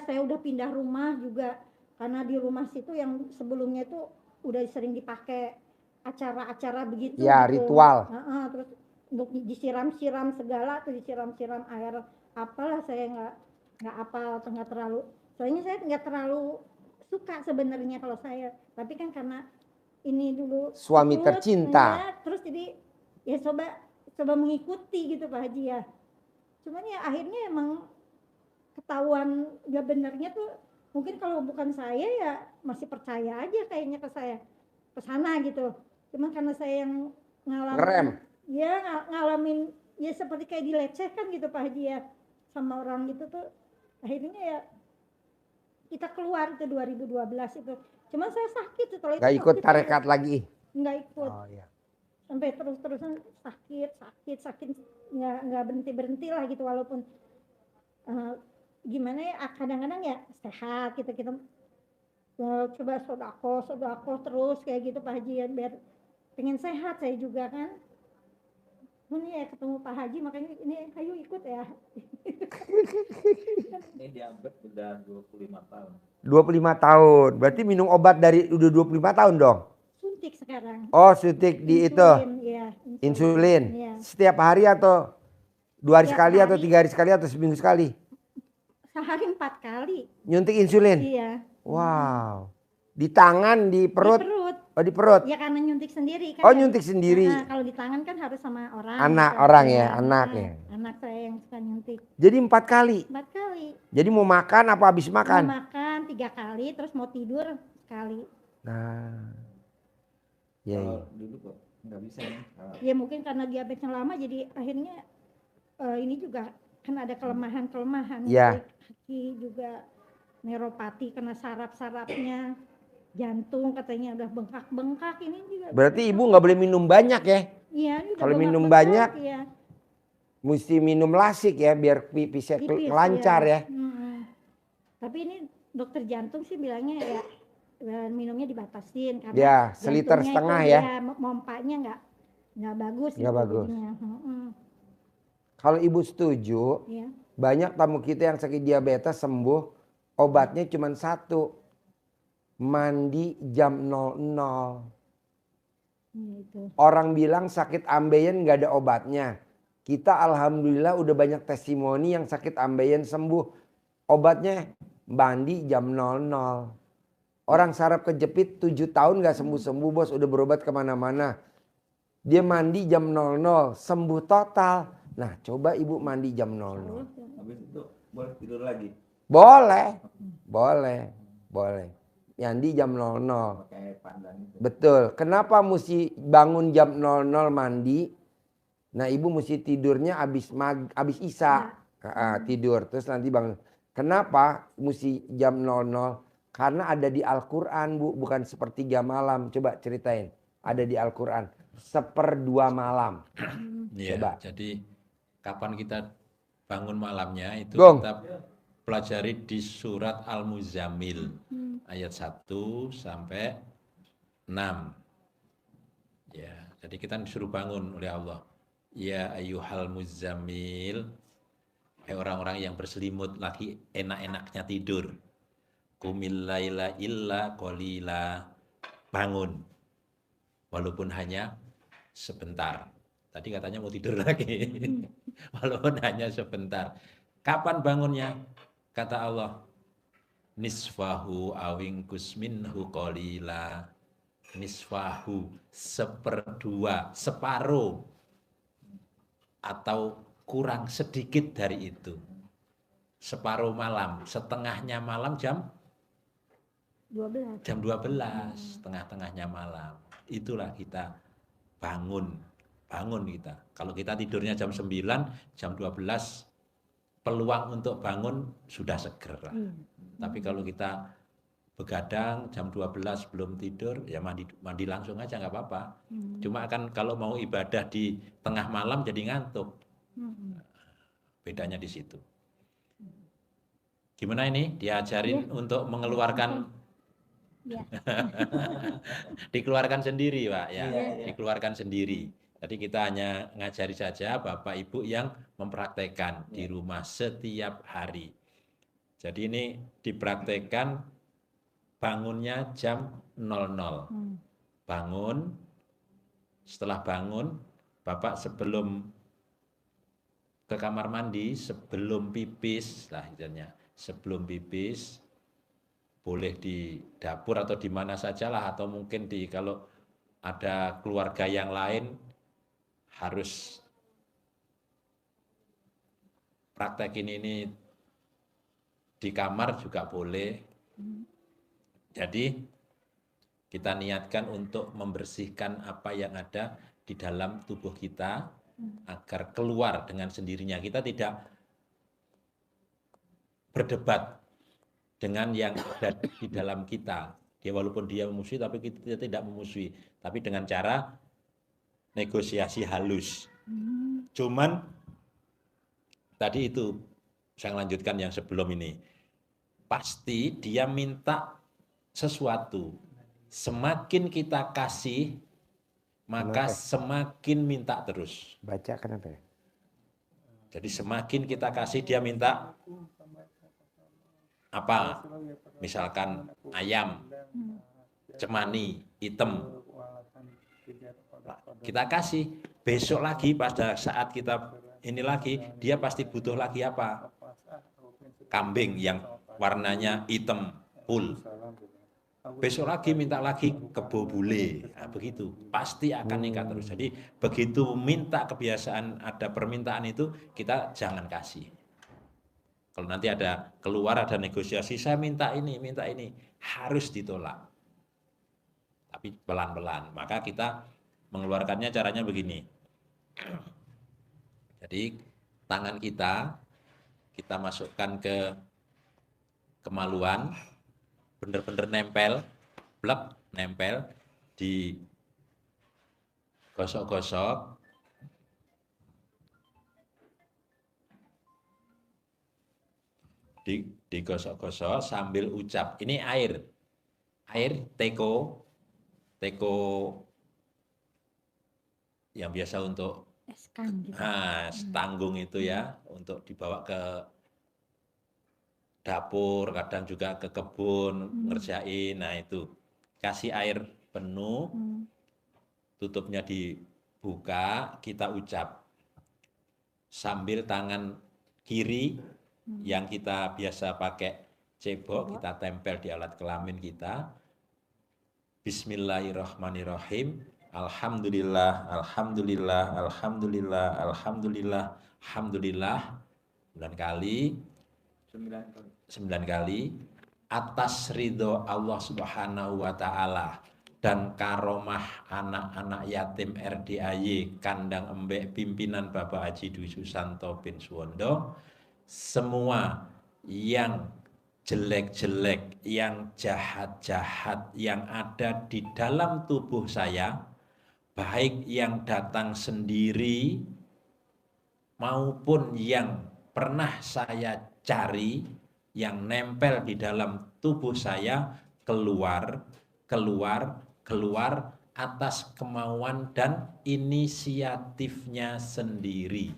saya udah pindah rumah juga, karena di rumah situ yang sebelumnya itu udah sering dipakai acara-acara begitu ya gitu. Ritual. Terus untuk disiram-siram segala tuh, disiram-siram air apalah, saya nggak apal atau nggak terlalu, soalnya saya nggak terlalu suka sebenarnya kalau saya, tapi kan karena ini dulu suami tercinta ya, terus jadi ya coba mengikuti gitu Pak Haji ya. Cuman ya akhirnya emang ketahuan gak benernya tuh, mungkin kalau bukan saya ya masih percaya aja kayaknya ke sana gitu. Cuman karena saya yang ngalamin ngalamin ya seperti kayak dilecehkan gitu Pak Haji ya sama orang gitu tuh, akhirnya ya kita keluar itu 2012 itu. Cuman saya sakit setelah itu. Gak ikut tarekat lagi? Nggak ikut. Sampai terus-terusan sakit nggak berhenti lah gitu, walaupun gimana ya, kadang-kadang ya sehat kita coba sodako terus kayak gitu Pak Haji ya, biar pengen sehat saya juga kan. Ini ya ketemu Pak Haji makanya ini ayo ikut ya. Ini diabetes udah 25 tahun. 25 tahun, berarti minum obat dari udah 25 tahun dong? Suntik sekarang. Oh suntik di insulin, itu? Ya, insulin. Ya. Setiap hari atau 2 hari sekali atau 3 hari sekali atau seminggu sekali? Sehari 4 kali. Nyuntik insulin? Iya. Wow. Di tangan, di perut? Di perut. Oh di perut? Ya karena nyuntik sendiri kan. Oh nyuntik sendiri. Nah, kalau di tangan kan harus sama orang. Anak gitu. orang ya, anak ya. Anak saya yang suka nyuntik. Jadi 4 kali? 4 kali. Jadi mau makan apa habis makan? Mau makan 3 kali, terus mau tidur sekali. Nah. Ya, dulu kok nggak bisa ya. Ya mungkin karena diabetesnya lama, jadi akhirnya ini juga kan ada kelemahan ya. Kaki juga neuropati karena saraf-sarafnya. jantung katanya udah bengkak-bengkak ini juga. Berarti ibu nggak boleh minum banyak ya? Iya, ini udah Kalau minum bengkak-bengkak, banyak, ya. mesti minum lasik ya biar pipisnya Pipis, lancar ya. Tapi ini dokter jantung sih bilangnya ya minumnya dibatasin karena Ya, seliter jantungnya setengah itu ya. Mompanya nggak bagus. Nggak gitu bagus. jadinya. Kalau ibu setuju, Ya. banyak tamu kita yang sakit diabetes sembuh, obatnya cuma satu, mandi jam 00. Itu. Orang bilang sakit ambeien nggak ada obatnya. Kita alhamdulillah udah banyak testimoni yang sakit ambeien sembuh. Obatnya mandi jam 00. Orang saraf kejepit 7 tahun nggak sembuh-sembuh bos, udah berobat kemana-mana. Dia mandi jam 00, sembuh total. Nah coba ibu mandi jam 00. Habis itu boleh tidur lagi. Boleh, boleh. Mandi jam 00. Pakai pandan itu. Betul. Kenapa mesti bangun jam 00 mandi? Nah ibu mesti tidurnya abis isya. Tidur terus nanti bangun. Kenapa mesti jam 00? Karena ada di Al-Quran bu, bukan sepertiga malam. Coba ceritain. Ada di Al-Quran. 1/2 malam. Iya, Coba. jadi kapan kita bangun malamnya itu Gong. kita pelajari di surat Al-Muzammil ayat 1 sampai 6. Ya, jadi kita disuruh bangun oleh Allah. Ya ayyuhal muzammil, hai orang-orang yang berselimut lagi enak-enaknya tidur. Qumil laila illa qalila, bangun walaupun hanya sebentar. Tadi katanya mau tidur lagi. Walaupun hanya sebentar. Kapan bangunnya? Kata Allah, nisfahu awingkus minhu qalila. Nisfahu, 1/2, separuh atau kurang sedikit dari itu. Separuh malam, setengahnya malam jam 12. jam 12, tengah-tengahnya malam. Itulah kita bangun kita. Kalau kita tidurnya jam 9, jam 12 peluang untuk bangun sudah seger lah. Tapi kalau kita begadang jam 12 belum tidur, ya mandi langsung aja nggak apa-apa. Cuma kan kalau mau ibadah di tengah malam jadi ngantuk. Bedanya di situ. Gimana ini? Diajarin untuk mengeluarkan Ya. dikeluarkan sendiri Pak ya, Iya. dikeluarkan sendiri. Jadi kita hanya ngajari saja Bapak Ibu yang mempraktekkan di rumah setiap hari. Jadi ini dipraktekkan bangunnya jam 00. Bangun, setelah bangun Bapak sebelum ke kamar mandi, sebelum pipis lah istilahnya, sebelum pipis boleh di dapur atau di mana sajalah, atau mungkin di kalau ada keluarga yang lain harus praktekin ini di kamar juga boleh. Jadi kita niatkan untuk membersihkan apa yang ada di dalam tubuh kita agar keluar dengan sendirinya. Kita tidak berdebat dengan yang ada di dalam kita. Dia walaupun dia memusuhi, tapi kita tidak memusuhi. Tapi dengan cara negosiasi halus. Cuman tadi itu saya lanjutkan yang sebelum ini. Pasti dia minta sesuatu. Semakin kita kasih, maka semakin minta terus. Baca kenapa ya? Jadi semakin kita kasih, dia minta apa? Misalkan ayam, cemani, hitam. Kita kasih, besok lagi pada saat kita ini lagi, dia pasti butuh lagi apa? Kambing yang warnanya hitam, full. Besok lagi minta lagi kebo bule, nah, begitu pasti akan nikah terus. Jadi begitu minta kebiasaan ada permintaan itu kita jangan kasih. Kalau nanti ada keluar ada negosiasi, saya minta ini harus ditolak. Tapi pelan-pelan. Maka kita mengeluarkannya caranya begini. Jadi tangan kita masukkan ke kemaluan, benar-benar nempel, plek, nempel, di gosok-gosok, digosok-gosok sambil ucap. Ini air teko yang biasa untuk Eskan gitu. tanggung itu ya, untuk dibawa ke dapur, kadang juga ke kebun ngerjain. Nah itu kasih air penuh, tutupnya dibuka, kita ucap sambil tangan kiri yang kita biasa pakai cebok, kita tempel di alat kelamin kita. Bismillahirrahmanirrahim. Alhamdulillah, alhamdulillah, alhamdulillah, alhamdulillah, alhamdulillah. 9 kali. 9 kali. Atas ridho Allah Subhanahu wa Ta'ala dan karomah anak-anak yatim RDAY Kandang Embek pimpinan Bapak Haji Dwi Susanto bin Suwondo, semua yang jelek-jelek, yang jahat-jahat yang ada di dalam tubuh saya, baik yang datang sendiri maupun yang pernah saya cari, yang nempel di dalam tubuh saya, keluar atas kemauan dan inisiatifnya sendiri.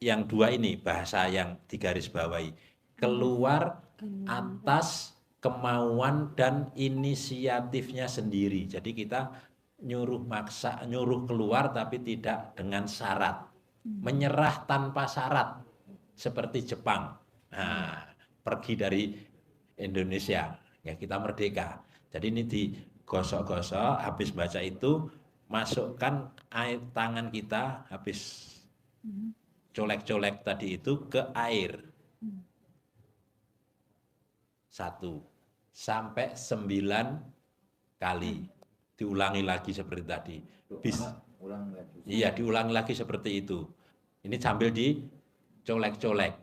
Yang dua ini bahasa yang digarisbawahi. Keluar atas kemauan dan inisiatifnya sendiri. Jadi kita nyuruh keluar tapi tidak dengan syarat. Menyerah tanpa syarat seperti Jepang. Nah, pergi dari Indonesia, ya kita merdeka. Jadi ini digosok-gosok, habis baca itu masukkan air tangan kita, habis colek-colek tadi itu ke air. 1 sampai 9 kali. Diulangi lagi seperti tadi. Iya, diulangi lagi seperti itu. Ini sambil dicolek-colek.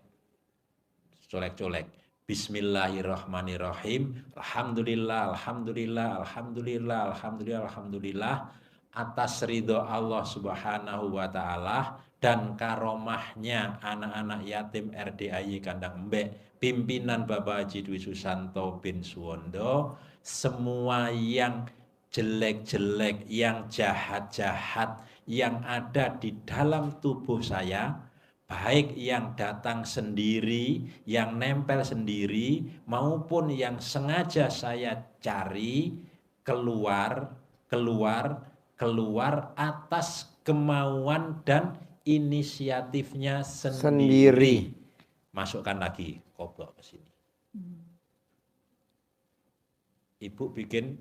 Bismillahirrahmanirrahim. Alhamdulillah, alhamdulillah, alhamdulillah, alhamdulillah, alhamdulillah. Atas ridho Allah Subhanahu wa Ta'ala dan karomahnya anak-anak yatim RDAY Kandang Embek pimpinan Bapak Haji Dwi Susanto bin Suwondo, semua yang jelek-jelek, yang jahat-jahat yang ada di dalam tubuh saya, baik yang datang sendiri, yang nempel sendiri, maupun yang sengaja saya cari, keluar atas kemauan dan inisiatifnya sendiri. Masukkan lagi kobok ke sini. Ibu bikin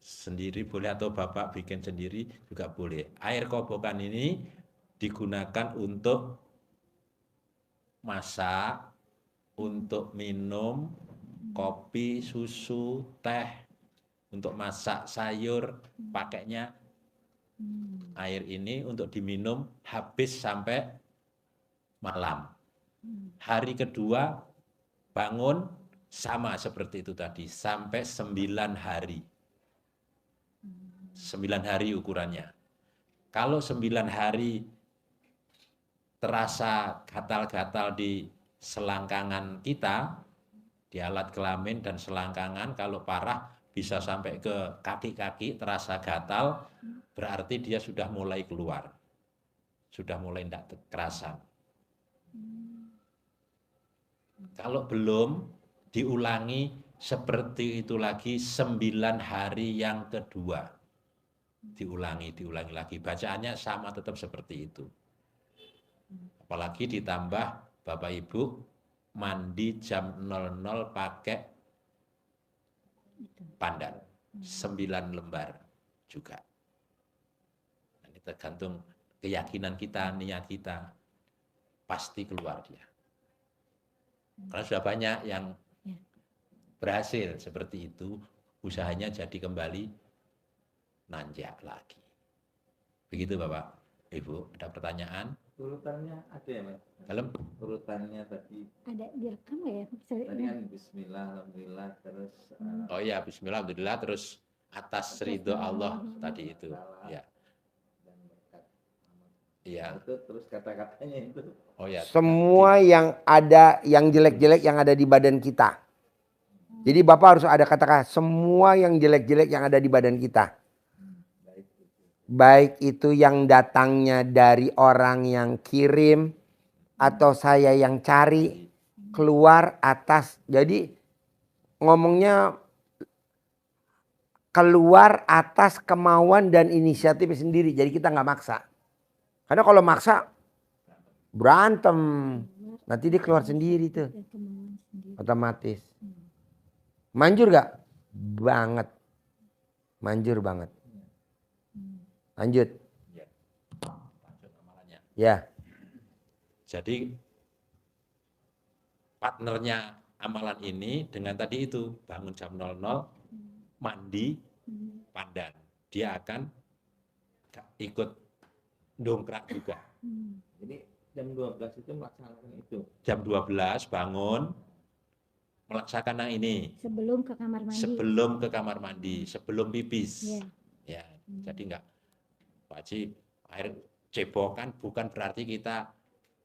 sendiri boleh atau bapak bikin sendiri juga boleh. Air kobokan ini digunakan untuk masak, untuk minum, kopi, susu, teh, untuk masak sayur, pakainya air ini untuk diminum habis sampai malam. Hari kedua bangun sama seperti itu tadi, sampai 9 hari. 9 hari ukurannya. Kalau 9 hari terasa gatal-gatal di selangkangan kita, di alat kelamin dan selangkangan, kalau parah bisa sampai ke kaki-kaki terasa gatal, berarti dia sudah mulai keluar. Sudah mulai tidak kerasan. Kalau belum, diulangi seperti itu lagi 9 hari yang kedua. Diulangi lagi. Bacaannya sama tetap seperti itu. Apalagi ditambah Bapak Ibu mandi jam 00 pakai pandan. 9 lembar juga. Ini tergantung keyakinan kita, niat kita. Pasti keluar dia. Karena sudah banyak yang berhasil seperti itu, usahanya jadi kembali nanjak lagi. Begitu Bapak. Ibu, ada pertanyaan? Urutannya ada ya Mas? Dalam Urutannya tadi Ada direkam nggak ya? Bisa, tadi kan Bismillah, Alhamdulillah, terus oh ya, Bismillah, Alhamdulillah, terus atas ridho Allah tadi itu. salah Ya, dan berkat. iya. Itu terus kata-katanya itu. Oh ya. Semua yang ada, yang jelek-jelek yang ada di badan kita. Jadi Bapak harus ada kata-kata semua yang jelek-jelek yang ada di badan kita. Baik itu yang datangnya dari orang yang kirim atau saya yang cari keluar atas. Jadi ngomongnya keluar atas kemauan dan inisiatif sendiri. Jadi kita nggak maksa. Karena kalau maksa berantem. Nanti dia keluar sendiri tuh. ada kemauan sendiri. Otomatis. Manjur gak? Banget. Manjur banget. Lanjut. Lanjut amalannya. Ya. Jadi partnernya amalan ini dengan tadi itu bangun jam 00, mandi, pandan. Dia akan ikut dongkrak juga. Jadi jam 12 itu melaksanakan itu. Jam 12 bangun, melaksanakan yang ini. Sebelum ke kamar mandi. Sebelum ke kamar mandi, sebelum pipis. Iya. Ya, jadi enggak, Pak Haji, air cebokan bukan berarti kita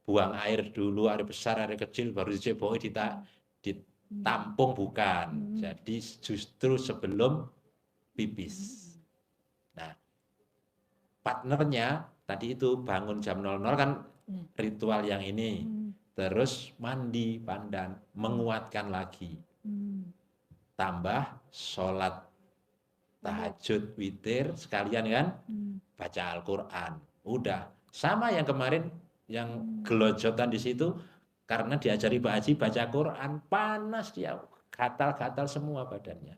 buang air dulu, air besar, air kecil, baru diceboki, ditampung, bukan. Jadi justru sebelum pipis. Nah, partnernya tadi itu bangun jam 00 kan ritual yang ini. Terus mandi, pandan, menguatkan lagi. Tambah sholat tahajud, witir, sekalian kan baca Al-Quran. Udah, sama yang kemarin yang gelojotan di situ, karena diajari Pak Haji baca Quran, panas dia, gatal-gatal semua badannya.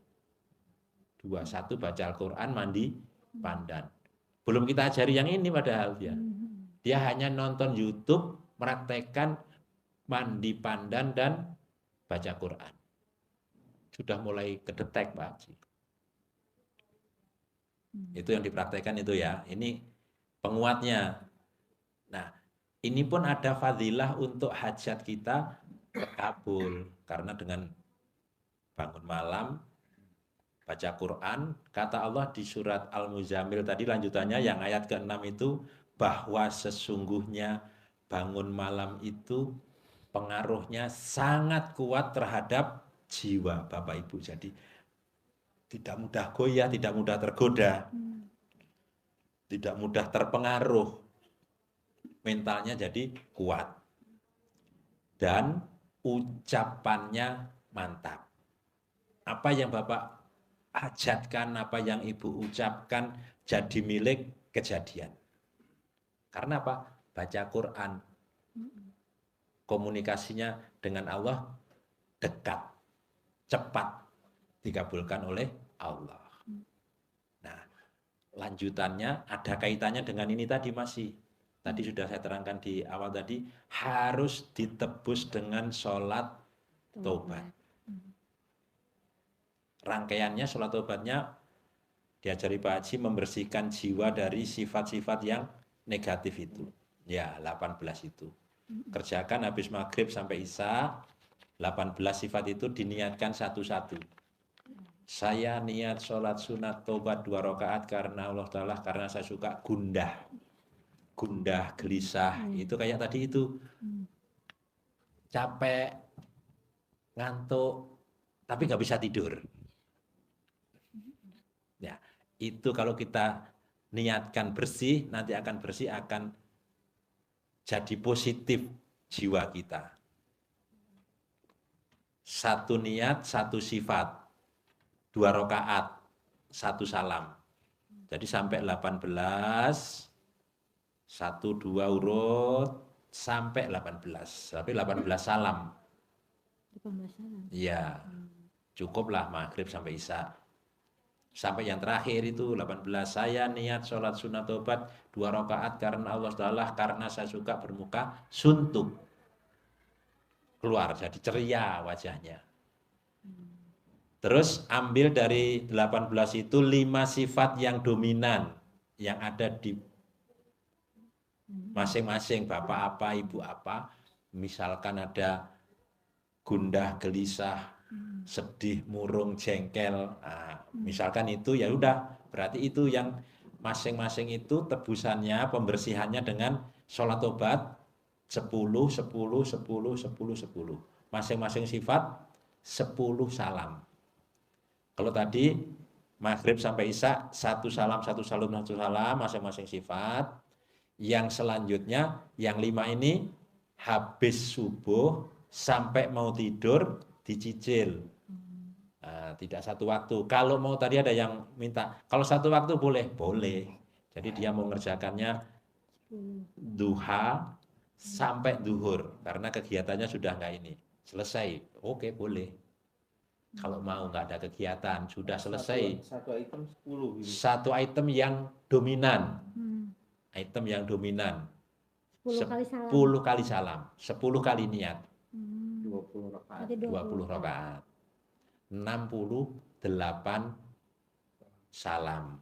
21 baca Al-Quran, mandi, pandan. Belum kita ajari yang ini padahal dia. Dia hanya nonton YouTube, meraktekkan mandi, pandan, dan baca Quran. Sudah mulai kedetek Pak Haji. Itu yang dipraktekkan itu ya. Ini penguatnya. Nah, ini pun ada fadilah untuk hajat kita terkabul. Karena dengan bangun malam, baca Quran, kata Allah di surat Al-Muzammil tadi lanjutannya yang ayat ke-6 itu, bahwa sesungguhnya bangun malam itu pengaruhnya sangat kuat terhadap jiwa Bapak Ibu. Jadi tidak mudah goyah, tidak mudah tergoda, tidak mudah terpengaruh. Mentalnya jadi kuat. Dan ucapannya mantap. Apa yang Bapak hajatkan, apa yang Ibu ucapkan jadi milik kejadian. Karena apa? Baca Quran. Komunikasinya dengan Allah dekat, cepat dikabulkan oleh Allah. Nah, lanjutannya ada kaitannya dengan ini tadi masih. Tadi sudah saya terangkan di awal tadi, harus ditebus dengan sholat tobat. Rangkaiannya sholat tobatnya diajari Pak Haji membersihkan jiwa dari sifat-sifat yang negatif itu. Ya, 18 itu. Kerjakan habis maghrib sampai isya, 18 sifat itu diniatkan satu-satu. Saya niat sholat sunat tobat 2 rakaat karena Allah Ta'ala, karena saya suka gundah, gelisah. Itu kayak tadi itu. Capek, ngantuk, tapi nggak bisa tidur. Ya, itu kalau kita niatkan bersih, nanti akan bersih, akan jadi positif jiwa kita. Satu niat, satu sifat, 2 rakaat, 1 salam. Jadi sampai 18, 1, 2 urut, sampai 18. Tapi 18 salam. 18 salam. Iya, cukuplah maghrib sampai isya. Sampai yang terakhir itu 18, saya niat sholat sunat tobat 2 rakaat karena Allah Ta'ala, karena saya suka bermuka suntuk. Keluar, jadi ceria wajahnya. Terus ambil dari 18 itu 5 sifat yang dominan, yang ada di Masing-masing bapak apa, ibu apa, misalkan ada gundah, gelisah, sedih, murung, jengkel, misalkan itu ya udah, berarti itu yang masing-masing itu tebusannya, pembersihannya dengan sholat tobat 10, 10, 10, 10, 10. Masing-masing sifat 10 salam. Kalau tadi maghrib sampai isya satu salam, satu salam, satu salam, masing-masing sifat. Yang selanjutnya, yang 5 ini habis subuh sampai mau tidur dicicil. Nah, tidak satu waktu. Kalau mau tadi ada yang minta, kalau satu waktu boleh, boleh. Jadi dia mau mengerjakannya duha sampai duhur karena kegiatannya sudah nggak ini selesai. Oke, boleh. Kalau mau nggak ada kegiatan sudah selesai. Satu item 10 gitu. Satu item yang dominan. Item yang dominan. 10 kali salam. 10 kali salam, 10 kali niat. 20 rakaat. Berarti 20 rakaat. 68 salam.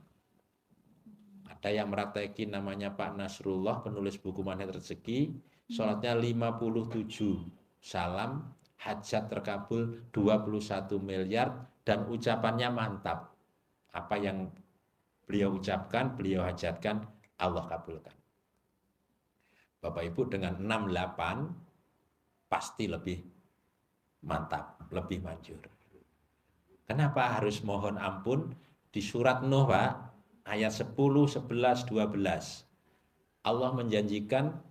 Ada yang meraktekin namanya Pak Nasrullah, penulis buku Magnet Rezeki, sholatnya 57 salam, hajat terkabul 21 miliar, dan ucapannya mantap. Apa yang beliau ucapkan, beliau hajatkan, Allah kabulkan. Bapak Ibu dengan 68 pasti lebih mantap, lebih manjur. Kenapa harus mohon ampun? Di surat Nuh, Pak, ayat 10, 11, 12. Allah menjanjikan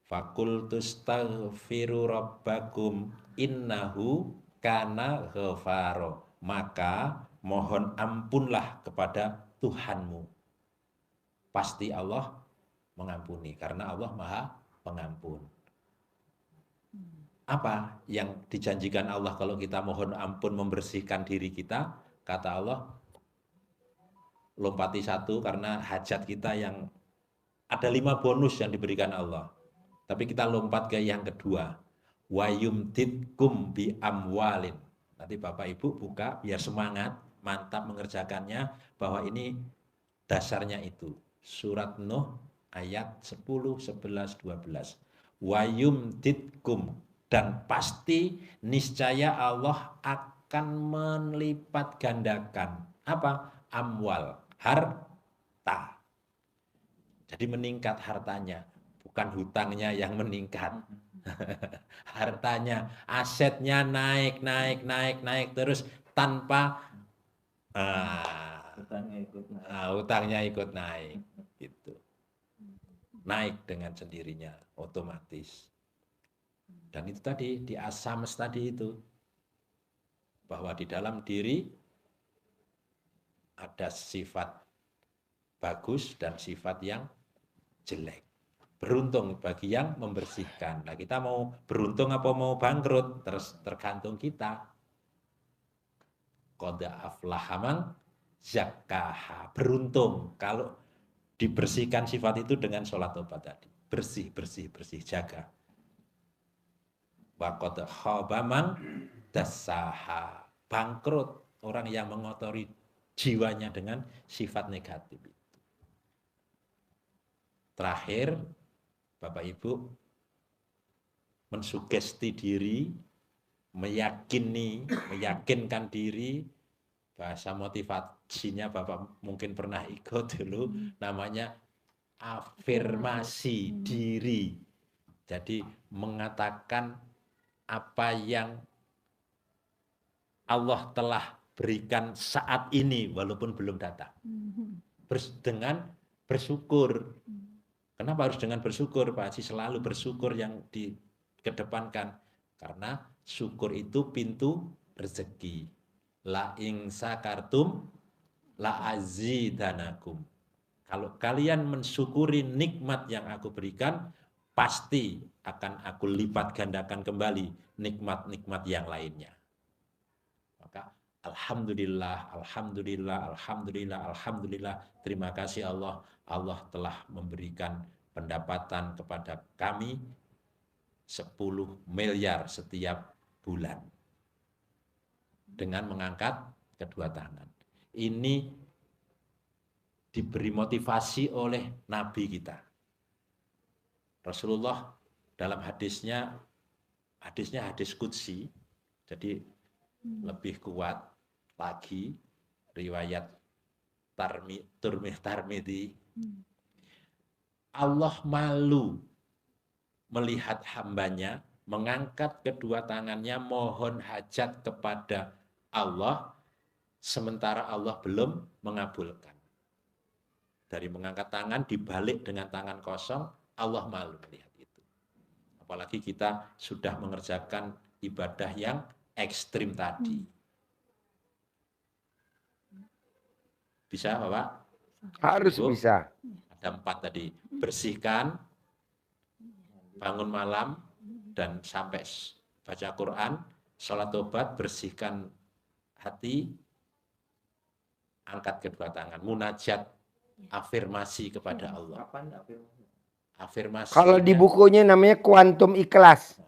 fakultus taghfiru rabbakum innahu kana ghafaro. Maka mohon ampunlah kepada Tuhanmu. Pasti Allah mengampuni karena Allah Maha Pengampun. Apa yang dijanjikan Allah kalau kita mohon ampun membersihkan diri kita? Kata Allah, lompati satu karena hajat kita yang ada 5 bonus yang diberikan Allah. Tapi kita lompat ke yang kedua. Wa yumditkum bi amwalin. Nanti Bapak Ibu buka biar semangat, mantap mengerjakannya, bahwa ini dasarnya itu. Surat Nuh ayat 10, 11, 12. Wa yumditkum, dan pasti niscaya Allah akan melipat gandakan. Apa? Amwal, harta. Jadi meningkat hartanya, bukan hutangnya yang meningkat. Hartanya, asetnya naik terus tanpa hutangnya ikut naik. Gitu. Naik dengan sendirinya, otomatis. Dan itu tadi, di asams tadi itu, bahwa di dalam diri ada sifat bagus dan sifat yang jelek. Beruntung bagi yang membersihkan. Nah, kita mau beruntung apa mau bangkrut, tergantung kita. Qad aflaha man zakkaha. Beruntung kalau dibersihkan sifat itu dengan sholat tobat tadi. Bersih, jaga. Wa qad khaba man dassaha. Bangkrut orang yang mengotori jiwanya dengan sifat negatif itu. Terakhir, Bapak Ibu, mensugesti diri, meyakinkan diri, bahasa motivasinya Bapak mungkin pernah ikut dulu, namanya afirmasi diri. Jadi mengatakan apa yang Allah telah berikan saat ini walaupun belum datang. Dengan bersyukur. Kenapa harus dengan bersyukur, Pak Haji? Selalu bersyukur yang dikedepankan. Karena syukur itu pintu rezeki. La ing sakartum la azidanakum. Kalau kalian mensyukuri nikmat yang aku berikan, pasti akan aku lipat gandakan kembali nikmat-nikmat yang lainnya. Maka alhamdulillah. Terima kasih Allah. Allah telah memberikan pendapatan kepada kami 10 miliar setiap bulan. Dengan mengangkat kedua tangan. Ini diberi motivasi oleh Nabi kita. Rasulullah dalam hadisnya hadis qudsi, jadi lebih kuat lagi riwayat Tirmidzi. Allah malu melihat hambanya mengangkat kedua tangannya mohon hajat kepada Allah, sementara Allah belum mengabulkan. Dari mengangkat tangan dibalik dengan tangan kosong, Allah malu melihat itu. Apalagi kita sudah mengerjakan ibadah yang ekstrim tadi. Bisa Bapak? Harus Ibu? bisa. Ada 4 tadi. Bersihkan, bangun malam, dan sampai baca Quran, sholat tobat, bersihkan hati, angkat kedua tangan, munajat, afirmasi kepada Allah. Afirmasi. Kalau di bukunya namanya Kuantum Ikhlas,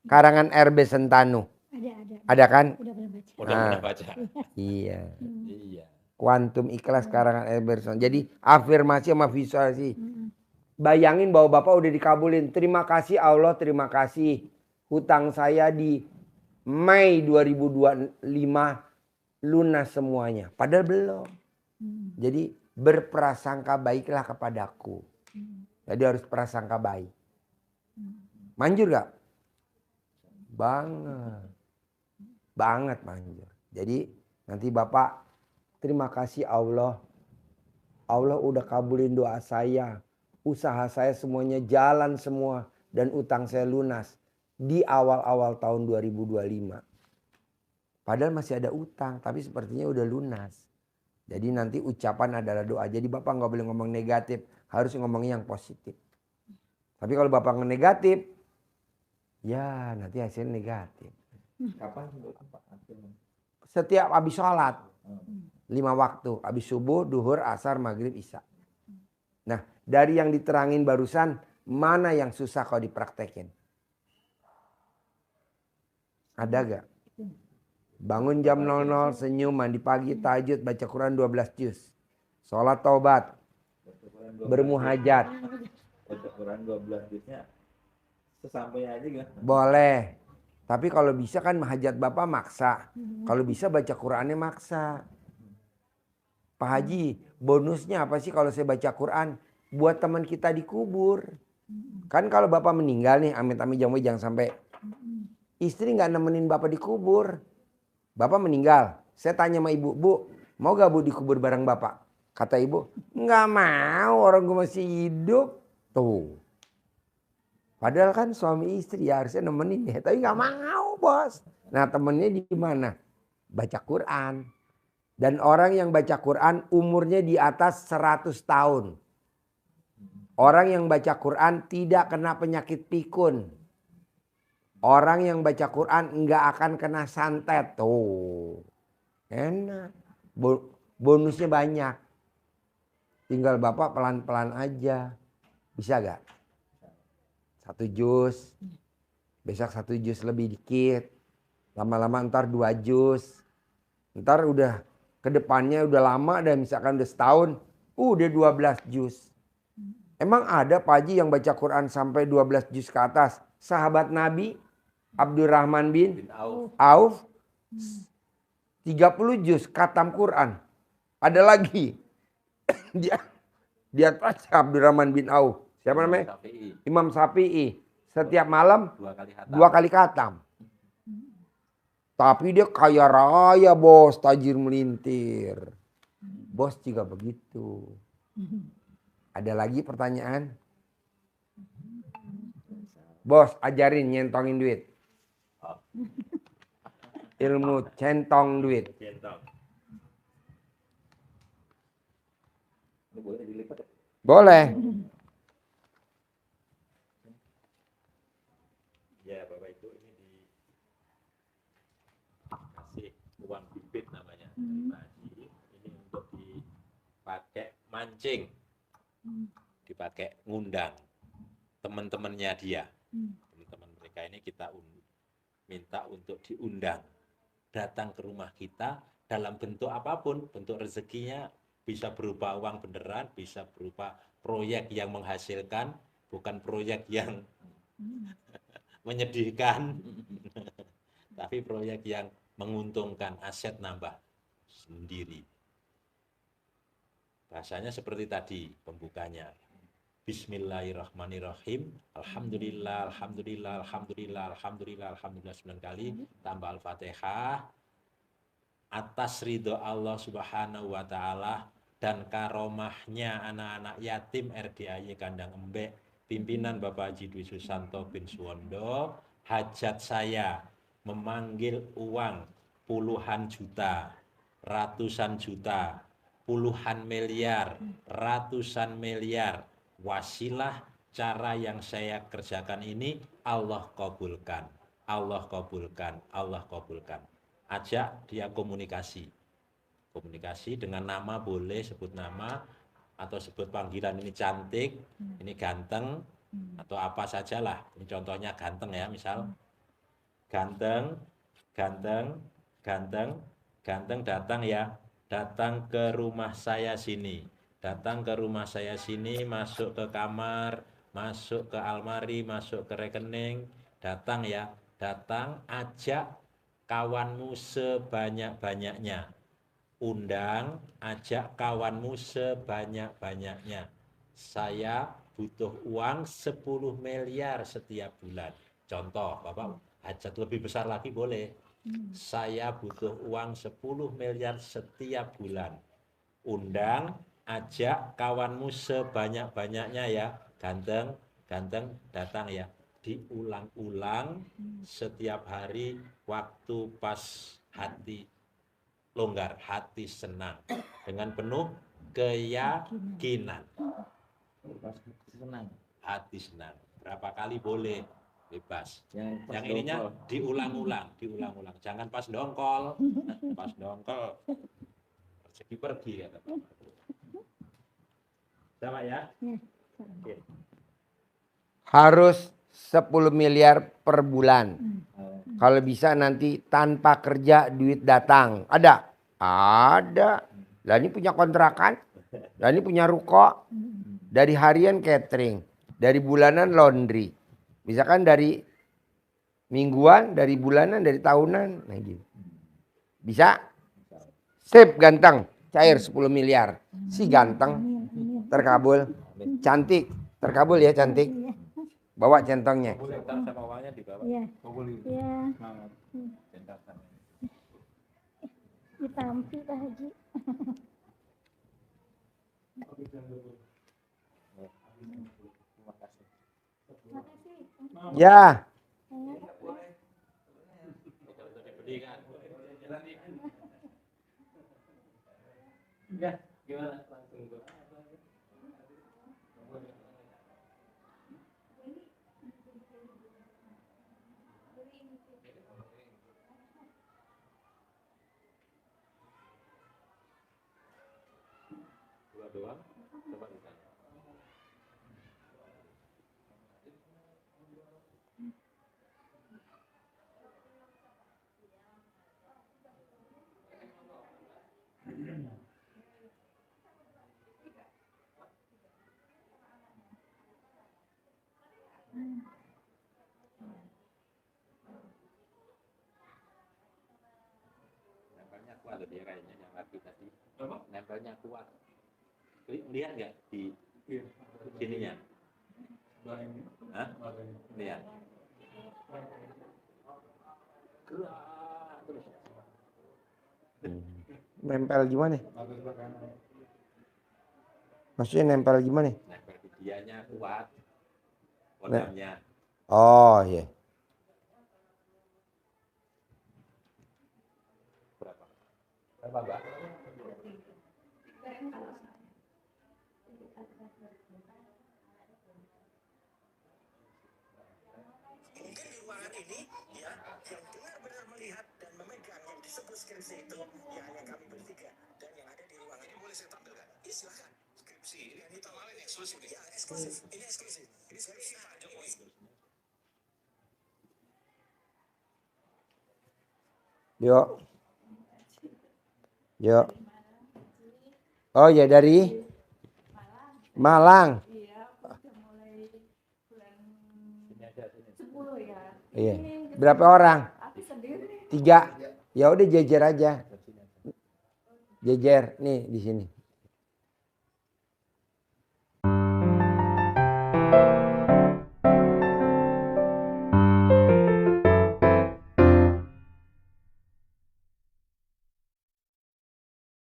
karangan RB Sentanu. Ada. Ada kan? Udah pernah baca. Udah pernah baca. Iya. Iya. Kuantum Ikhlas karangan RB Sentanu. Jadi afirmasi sama visualisasi. Bayangin bahwa Bapak udah dikabulin. Terima kasih Allah, terima kasih. Hutang saya di Mei 2025 lunas semuanya. Padahal belum. Jadi berprasangka baiklah kepadaku. Jadi harus prasangka baik. Manjur gak? Banget manjur. Jadi nanti Bapak terima kasih Allah. Allah udah kabulin doa saya. Usaha saya semuanya jalan semua. Dan utang saya lunas. Di awal-awal tahun 2025. Padahal masih ada utang. Tapi sepertinya udah lunas. Jadi nanti ucapan adalah doa. Jadi Bapak nggak boleh ngomong negatif. Harus ngomong yang positif. Tapi kalau Bapak negatif. Ya nanti hasilnya negatif. Kapan Setiap habis sholat. 5 waktu. Habis subuh, duhur, asar, maghrib, isya. Nah dari yang diterangin barusan. Mana yang susah kalau dipraktekin? Ada gak? Bangun jam 00, senyum, mandi pagi, tahajud, baca Quran 12 juz. Sholat taubat. Bermuhajat. Baca Quran 12 juznya sesampainya aja gak? Boleh. Tapi kalau bisa kan hajat Bapak maksa. Kalau bisa baca Qurannya maksa. Pak Haji, bonusnya apa sih kalau saya baca Quran? Buat teman kita dikubur. Kan kalau Bapak meninggal nih, amit-amit jangan sampai. Istri nggak nemenin Bapak dikubur. Bapak meninggal. Saya tanya sama ibu, Bu, mau gak Bu dikubur bareng Bapak? Kata ibu, nggak mau, orang gue masih hidup. Tuh. Padahal kan suami istri ya harusnya nemenin ya. Tapi nggak mau bos. Nah temennya di mana? Baca Quran. Dan orang yang baca Quran umurnya di atas 100 tahun. Orang yang baca Quran tidak kena penyakit pikun. Orang yang baca Quran nggak akan kena santet. Tuh. Enak. Bonusnya banyak. Tinggal Bapak pelan-pelan aja. Bisa gak? 1 juz. Besok 1 juz lebih dikit. Lama-lama ntar 2 juz. Ntar udah kedepannya udah lama dan misalkan udah setahun. Udah 12 juz. Emang ada Pak Haji yang baca Quran sampai 12 juz ke atas? Sahabat Nabi Abdurrahman bin Auf 30 juz khatam Quran. Ada lagi. Dia atas Abdurrahman bin Auf. Siapa namanya? Imam Syafi'i. Setiap malam 2 kali khatam. Tapi dia kaya raya bos, tajir melintir. Bos juga begitu. Ada lagi pertanyaan? Bos ajarin nyentongin duit. Ilmu centong duit. Boleh dilipat ya? Boleh. Ya Bapak Ibu, ini dikasih uang bibit namanya. Ini untuk dipakai mancing. Dipakai ngundang teman-temannya dia. Teman-teman mereka ini kita minta untuk diundang. Datang ke rumah kita dalam bentuk apapun. Bentuk rezekinya bisa berupa uang beneran, bisa berupa proyek yang menghasilkan, bukan proyek yang menyedihkan, tapi proyek yang menguntungkan, aset nambah sendiri. Bahasanya seperti tadi pembukanya. Bismillahirrahmanirrahim. Alhamdulillah, alhamdulillah, alhamdulillah, alhamdulillah, alhamdulillah 9 kali. Tambah Al-Fatihah. Atas ridho Allah Subhanahu wa Ta'ala dan karomahnya anak-anak yatim RDAY Kandang Embek, pimpinan Bapak Haji Dwi Susanto bin Suwondo, hajat saya memanggil uang puluhan juta, ratusan juta, puluhan miliar, ratusan miliar, wasilah cara yang saya kerjakan ini Allah kabulkan, Allah kabulkan, Allah kabulkan. Ajak dia komunikasi dengan nama, boleh sebut nama atau sebut panggilan, ini cantik, ini ganteng, atau apa sajalah. Ini contohnya ganteng ya, misal ganteng, ganteng, ganteng, ganteng, datang ya, datang ke rumah saya sini, datang ke rumah saya sini, masuk ke kamar, masuk ke almari, masuk ke rekening, datang ya, datang, ajak kawanmu sebanyak-banyaknya, undang, ajak kawanmu sebanyak-banyaknya. Saya butuh uang 10 miliar setiap bulan. Contoh, Bapak hajat lebih besar lagi boleh. Saya butuh uang 10 miliar setiap bulan. Undang, ajak kawanmu sebanyak-banyaknya ya. Ganteng, ganteng, datang ya. Diulang-ulang setiap hari, waktu pas hati longgar, hati senang, dengan penuh keyakinan. Hati senang. Berapa kali boleh, bebas. Yang ininya diulang-ulang. Jangan pas dongkol. Pas dongkol pergi kata Pak. Sama ya? Oke. Harus 10 miliar per bulan. Kalau bisa nanti tanpa kerja duit datang. Ada? Ada. Lah ini punya kontrakan. Lah ini punya ruko. Dari harian catering. Dari bulanan laundry. Misalkan dari mingguan, dari bulanan, dari tahunan. Nah gitu. Bisa? Sip ganteng. Cair 10 miliar. Si ganteng. Terkabul. Cantik. Terkabul ya cantik. Bawa centongnya. Sama uangnya dibawa. Iya. Iya. Ditampi Pak Haji. Ya. Ya, gimana? Langsung gua. Dua doang, coba ditanya. Nempelnya kuat loh dia kayaknya yang lagi tadi. Nempelnya kuat. Lihat nggak di sininya? Hah? Lihat. Gerak terus. Nempel gimana? Maksudnya nempel gimana? Nempel di dianya kuat. Kodamnya. Oh iya. Berapa? Berapa, Mbak? Mungkin di ruangan ini ya yang benar-benar melihat dan memegang yang disebut skripsi itu ya hanya kami bertiga, dan yang ada di ruangan ini boleh saya tampilkan? Ya silakan. Skripsi ini yang hitam malam eksklusif. Ya eksklusif. Ini eksklusif. Ini skripsi Pak Jokowi. Yuk. Yuk. Oh ya dari Malang. Iya. Berapa orang? 3. Ya udah jejer aja. Jejer nih di sini.